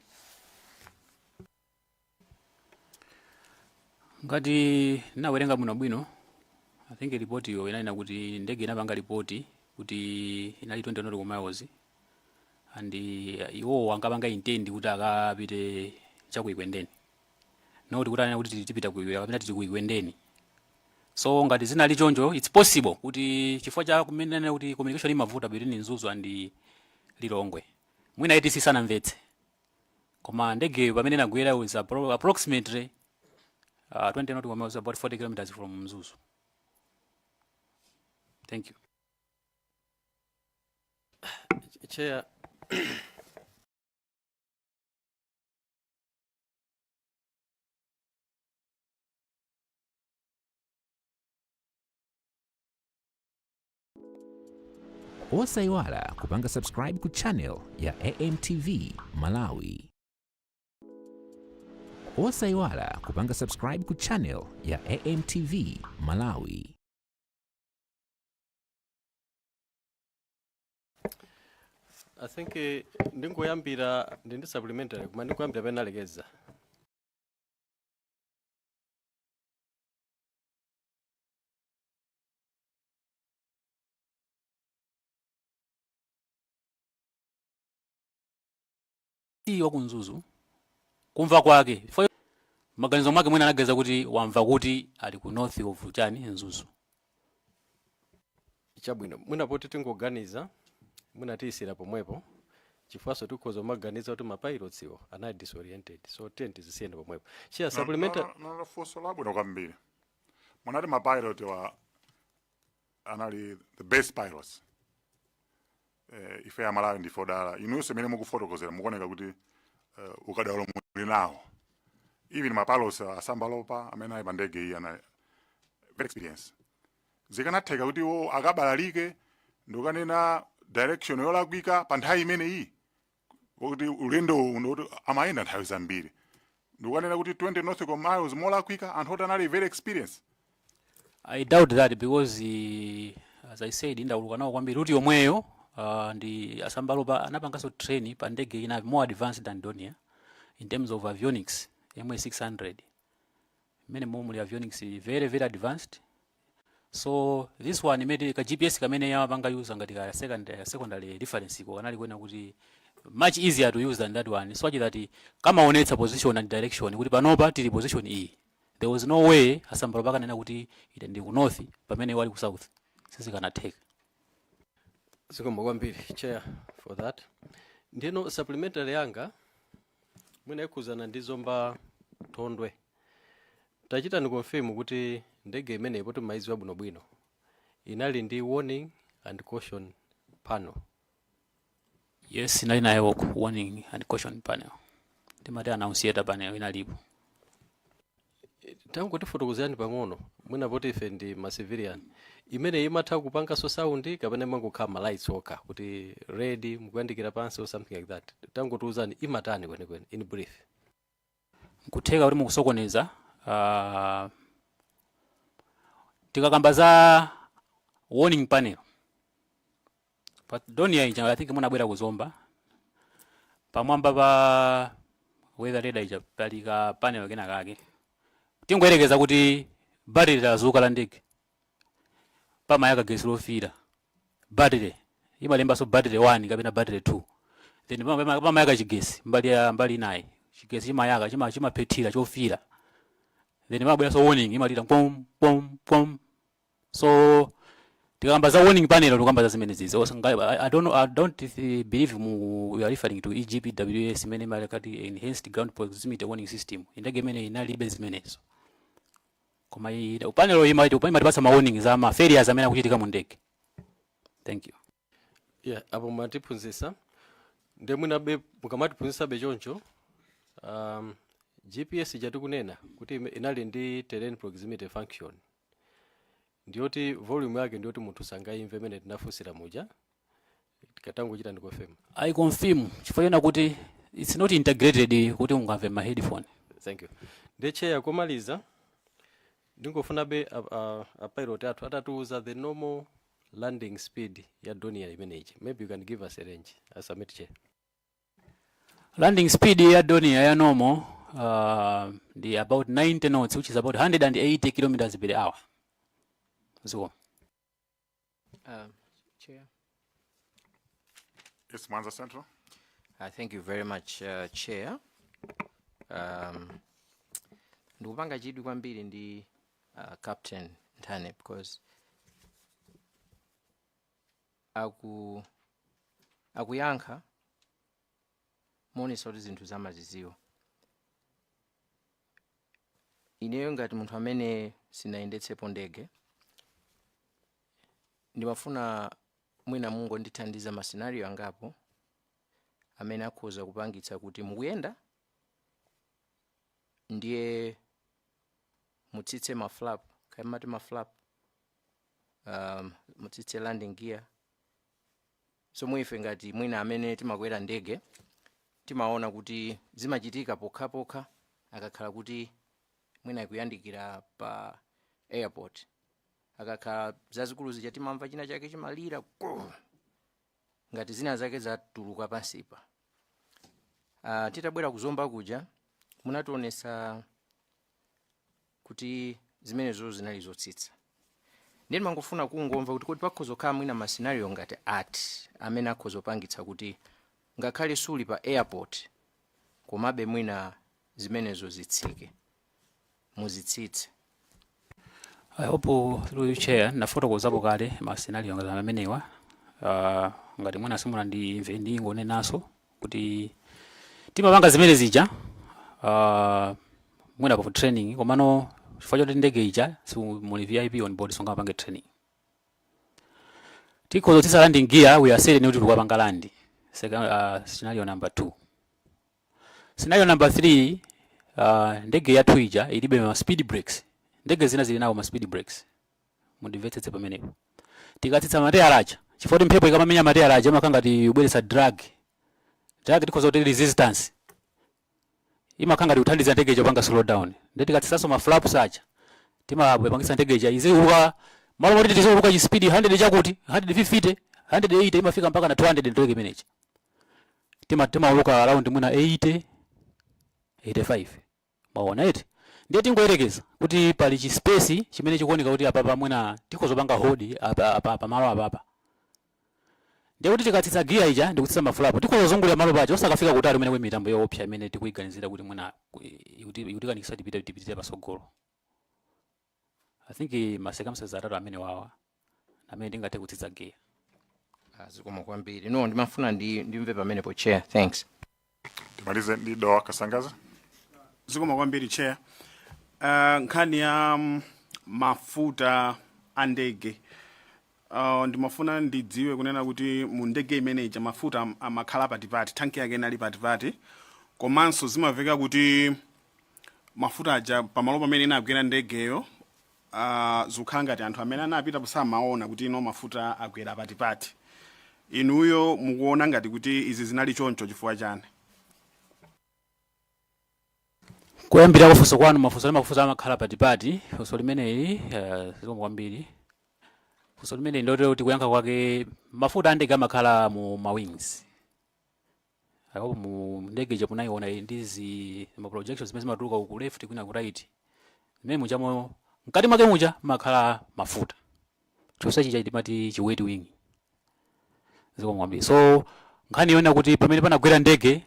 Ngati nawerenga bwinobwino, I think report iyo inanena kuti ndege inapanga report kuti inali 20 nautical miles and iwo ankapanga intend kuti akapite cha ku Ekwendeni. Noti kuti anena kuti tipita ku Ekwendeni. So ngati zinali choncho, it's possible kuti chifukwa cha kumene kuti communication imavuta between Nzuzu and Lilongwe. Mwina iti sisanamvetse. Koma ndege pamene inagwera was approximately 20 nautical miles, about 40 kilometers from Nzuzu. Thank you. Chair. Osayiwala kupanga subscribe ku channel ya AMTV Malawi. Osayiwala kupanga subscribe ku channel ya AMTV Malawi. I think ndingoyambira ndi supplementary kuma ndingoyambira penalekeza. Iyo kunzuzu kumva kwake maganizo mwake mwina anageza kuti wamva kuti ali ku north of chani Nzuzu. Chabwino mwina poti tingoganiza mwina tisira pomwepo chifukwaso tikhoza kumaganiza kuti mapilots iwo anali disoriented, so tent zisiyende pomwepo. Chair, supplementary. No, funso labwino kwambiri. Munati mapilot wa anali the best pilots. Ife ya Malawi ndifo dala. Inunso imene mukufotokozera mukuoneka kuti ukadaulo muli nawo. Even mapilots asambalopa amene ali pa ndege iyi ana very experience. Zikanatheka kuti iwo akabalalike ndikanena direction yolakwika pa nthawi imene iyi. Kuti ulendo uno amayenda nthawi zambiri. Ndikanena kuti 20 nautical miles molakwika anthu oti anali very experience. I doubt that because as I said ndauluka nawo kwambiri kuti yomweyo ndi asambalopa anapangaso train pa ndege ina more advanced than Donia in terms of avionics MA600. Many more avionics very very advanced. So this one made ka GPS kamene yamapanga use ngati ka secondary reference ko kanali kwena kuti much easier to use than that one. So that kama onetsa position and direction kuti panopa tili position E. There was no way asambalopa kanena kuti ite ndi ku north pamene wali ku south. Sisi kana take. Zikomo kwambiri chair for that. Ndino supplementary yanga mwina ikuzana ndizomba Thondwe. Tachita ni confirm kuti ndege imene ipoto maizi wabwinobwino inali ndi warning and caution panel. Yes, inali nayo warning and caution panel. Timati announce panel inalipo. Tangu kuti fotokozani pang'ono mwina poti ife ndi ma civilian imene imatha kupanga so sound kapena mangokhala lights oka kuti ready mukuyandikira pansi or something like that. Tangu tiuzani imatani kwenikweni in brief. Kutheka kuti mukusokoneza tikakamba za warning panel. But Donia ija I think munabwera kuzomba pamwamba pa weather radar ija palika panel kena kake. Tingoyerekeza kuti battery lazuka la ndege pamayaka gesi lofira battery imalemba so battery 1 kapena battery 2 then pamayaka chigesi mbali naye chigesi chimayaka chimapetira chofira then mabwera so warning imalira pom pom pom. So tikamba za warning panel tukamba za zimene zizo. I don't believe we are referring to EGPWS imene malakati enhanced ground proximity warning system indege imene inalibe zimenezo. Koma panel imatipasa ma warning za ma failures amene akuchitika mu ndege. Thank you. Yeah, apo matiphunzitsa ndemwina be mukamatiphunzitsa be choncho GPS jatikunena kuti inali ndi terrain proximity function. Ndioti volume yake ndioti munthu sangayimve imene tinafunsira muja katango chita ndi confirm. I confirm chifukwa kuti it's not integrated kuti ungamve ma headphone. Thank you. The chair komaliza ndingofuna be a pilot atatuuza the normal landing speed ya Donia imeneji. Maybe you can give us a range as a chair. Landing speed ya Donia ya normal the about 90 knots, which is about 180 kilometers per hour. So Chair. Yes, Mwanza Central. Thank you very much, Chair. Ndikupanga chidwi kwambiri ndi Captain Ntane because akuyankha monesa kuti zinthu zamaziziwa. Ineyo ngati munthu amene sinayendetsepo ndege ndimafuna mwina Mungu ndithandiza ma scenario angapo amene akhoza kupangitsa kuti mukuyenda ndiye mutsitse ma flap kamati ma flap mutsitse landing gear. So muife ngati mwina amene timakwera ndege timaona kuti zimachitika pokha akakhala kuti mwina ikuyandikira pa airport akakhala zazikulu zija timamva china chake chimalira ngati zina zake zatuluka pansipa. Titabwera kuzomba kuja munationesa kuti zimenezo zinali zotsitsa. Ndine mangofuna kungomva kuti kodi pakhoza kukhala mwina ma scenario ngati ati amene akhoza kupangitsa kuti ngakhale suli pa airport komabe mwina zimenezo zitsike muzitsitse. I hope through you chair nafotokozapo kale ma scenario ngati amenewa ngati mwina simuna ndi ingonenaso kuti timapanga zimene zija mwina pa training komano chifukwa choti ndege ija muli VIP on board songapange training tikhoza tisa landing gear we are saying kuti tikupanga land scenario number 2. Scenario number 3 ndege ya twija ilibe ma speed brakes. Ndege zina zili nawo ma speed brakes. Mundimvetsetse pamenepo. Tikatsitsa material acha. Chifukwa mphepo ikamamenya material acha makanga ti ubweretsa drag. Drag tikhoza kuti resistance. Imakanga ti uthandiza ndege ijo panga slow down. Ndeti tikatsitsanso ma flaps acha. Timapangisa ndege ija iziuka malo moti tiziuka chi speed 100 chakuti 150 180 imafika mpaka na 200 ndege imenechi. Timauluka around mwina 80 85 maona eti ndiye tingoyerekeza kuti pali chi space chimene chikuoneka kuti apa pamwena tikozopanga hold apa malo apa ndiye kuti tikatsitsa gear ija ndikutsitsa mafulapo tikozozungulira malo pacho osakafika kutali umene kwe mitambo yoopsa imene tikuiganizira kuti mwina kuti kanikisa tipite pasogolo. I think ma circumstances atatu amene wawa amene ndingathe kutsitsa gear. Zikomo kwambiri. No, ndimafuna ndimve pamene po chair. Thanks. Timalize ndi Doa Kasangaza. Zikomo kwambiri chair. Nkhani ya mafuta andege. Ndimafuna ndidziwe kunena kuti mu ndege imene ija mafuta amakhala patipati, tanki yake inali patipati. Komanso zimaveka kuti mafuta aja pamalo pamene inagwera ndegeyo zikukhala ngati anthu amene anapita posamaona kuti ino mafuta agwera patipati. Inuyo mukuona ngati kuti izi zinali choncho chifukwa chani? Kuyambira kufunso kwanu mafunso amakhala patipati, funso limeneli zikomo kwambiri. Funso limeneli ndoto kuti kuyankha kwake mafuta andege amakhala mu wings. Apo mu ndege je kunaiona ndizi ma projections zimene zimatuluka ku left kwina ku right. Zimene mujamo mkati mwake muja makhala mafuta. Chonse chija timati chi wet wing. Zikomo kwambiri. So nkhani yona kuti pamene panagwera ndege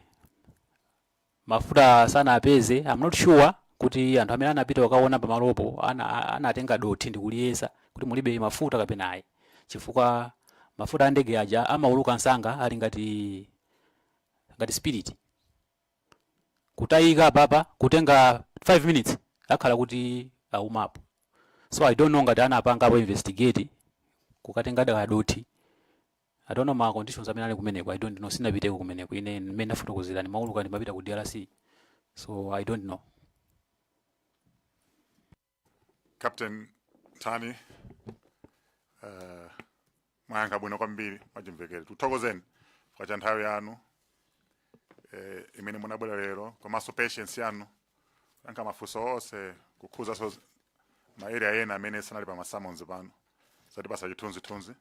mafuta sana apeze, I'm not sure kuti anthu amene anapita wakaona pamalopo anatenga dothi ndikuliyesa kuti mulibe mafuta kapena ayi. Chifukwa mafuta andege aja amauluka nsanga ali ngati spirit. Kutayika papa kutenga 5 minutes akhala kuti aumapo. So I don't know ngati anapanga apo investigate kukatenga dothi. I don't know ma conditions amene ali kumeneko. I don't know, sinapiteko kumeneko. Ine mmene ndafotokozera ni mauluka ndimapita ku DRC. So I don't know. Captain Tani mwayankha bwino kwambiri mwachimvekere. Tuthokozeni kwa nthawi yanu imene munabwera lero komanso patience yanu yankha mafunso onse kukhuza so ma area ena amene sanali pa masamonzi pano zatipasa chithunzithunzi.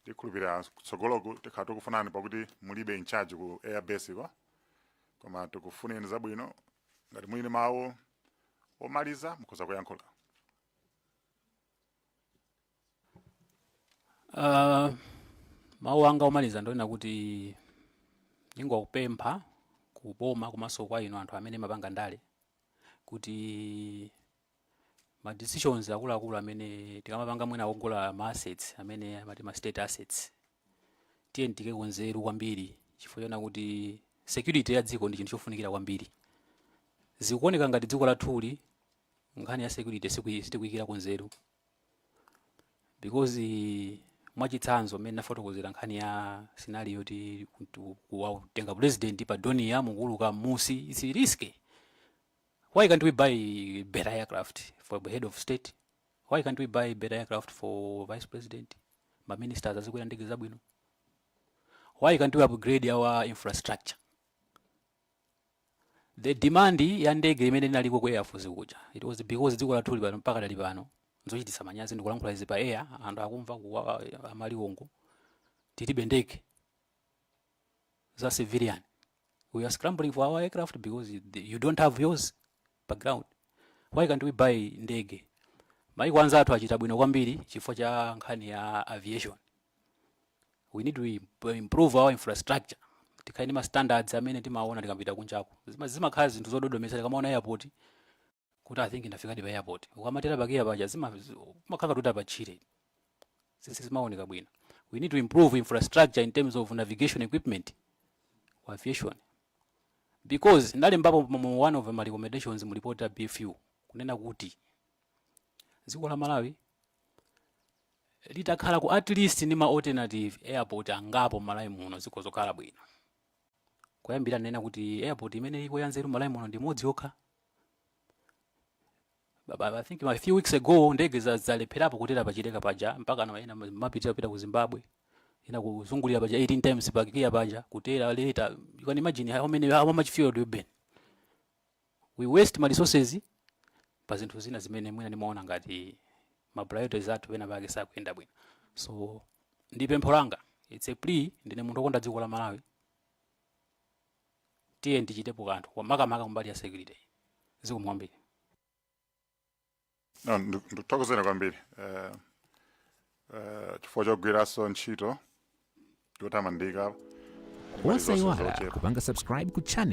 Ndikhulupirira kutsogoloku tikhala tikufunani pakuti mulibe in charge ku airbase ko koma tikufuneni zabwino ngati muli mawu omaliza mukhoza kuyankhula. Mawu anga omaliza ndona kuti ndingokupempha kuboma komanso kwa inu anthu amene mapanga ndale kuti ma decisions akuluakulu amene tikamapanga mwina ogola ma assets amene amati ma state assets tiye ndike kunzeru kwambiri chifukwa chona kuti security ya dziko ndi chinthu chofunikira kwambiri. Zikuoneka ngati dziko lathuli nkhani ya security sitikuyikira kunzeru because mwachitsanzo mmene nafotokozera nkhani ya scenario yoti kutenga president pa Donia mukuluka musi it's risky. Why can't we buy better aircraft for the head of state? Why can't we buy better aircraft for vice president? Ma ministers azikwera ndege zabwino. Why can't we upgrade our infrastructure? The demand ya ndege imene inaliko ku Air Force kuja. It was because dziko lathuli pano mpaka dali pano. Nzochititsa manyazi ndikulankhula izi pa air anthu akumva ku amaliwongo. Tilibe ndege za civilian. We are scrambling for our aircraft because you don't have yours background. Why can't we buy ndege? Maiko anzathu achita bwino kwambiri chifukwa cha nkhani ya aviation. We need to improve our infrastructure. Tikaini ma standards amene timaona tikapita kunjaku. Zimakhala zinthu zododomesa kamaona airport. Kuti I think ndafika pa airport. Ukamatera bakia paja zimakhala kuti apachire. Sisi zimaoneka bwino. We need to improve infrastructure in terms of navigation equipment. wa aviation, because ndalembapo mu one of my recommendations mu report ya BFU kunena kuti dziko la Malawi litakhala ku at least ni ma alternative airport angapo Malawi muno ziko zokhala bwino. Kuyambira nena kuti airport imene iko yanzeru Malawi muno ndi modzi yokha. I think a few weeks ago ndege zalepherapo kutera pachiteka paja mpaka na ena mapita pita ku Zimbabwe ina kuzungulira paja 18 times pakikia paja kutera later. You can imagine how much fuel do you burn. We waste my resources pa zinthu zina zimene mwina nimaona ngati ma priorities athu pena pake sakuyenda bwino. So ndi pempho langa, it's a plea, ndine munthu okonda dziko la Malawi, tiye ndichitepo kanthu makamaka kumbali ya security zikumwambiri. No, ndikutokozera kwambiri chifukwa chogwiraso ntchito yotamandika Osayiwala kupanga subscribe ku channel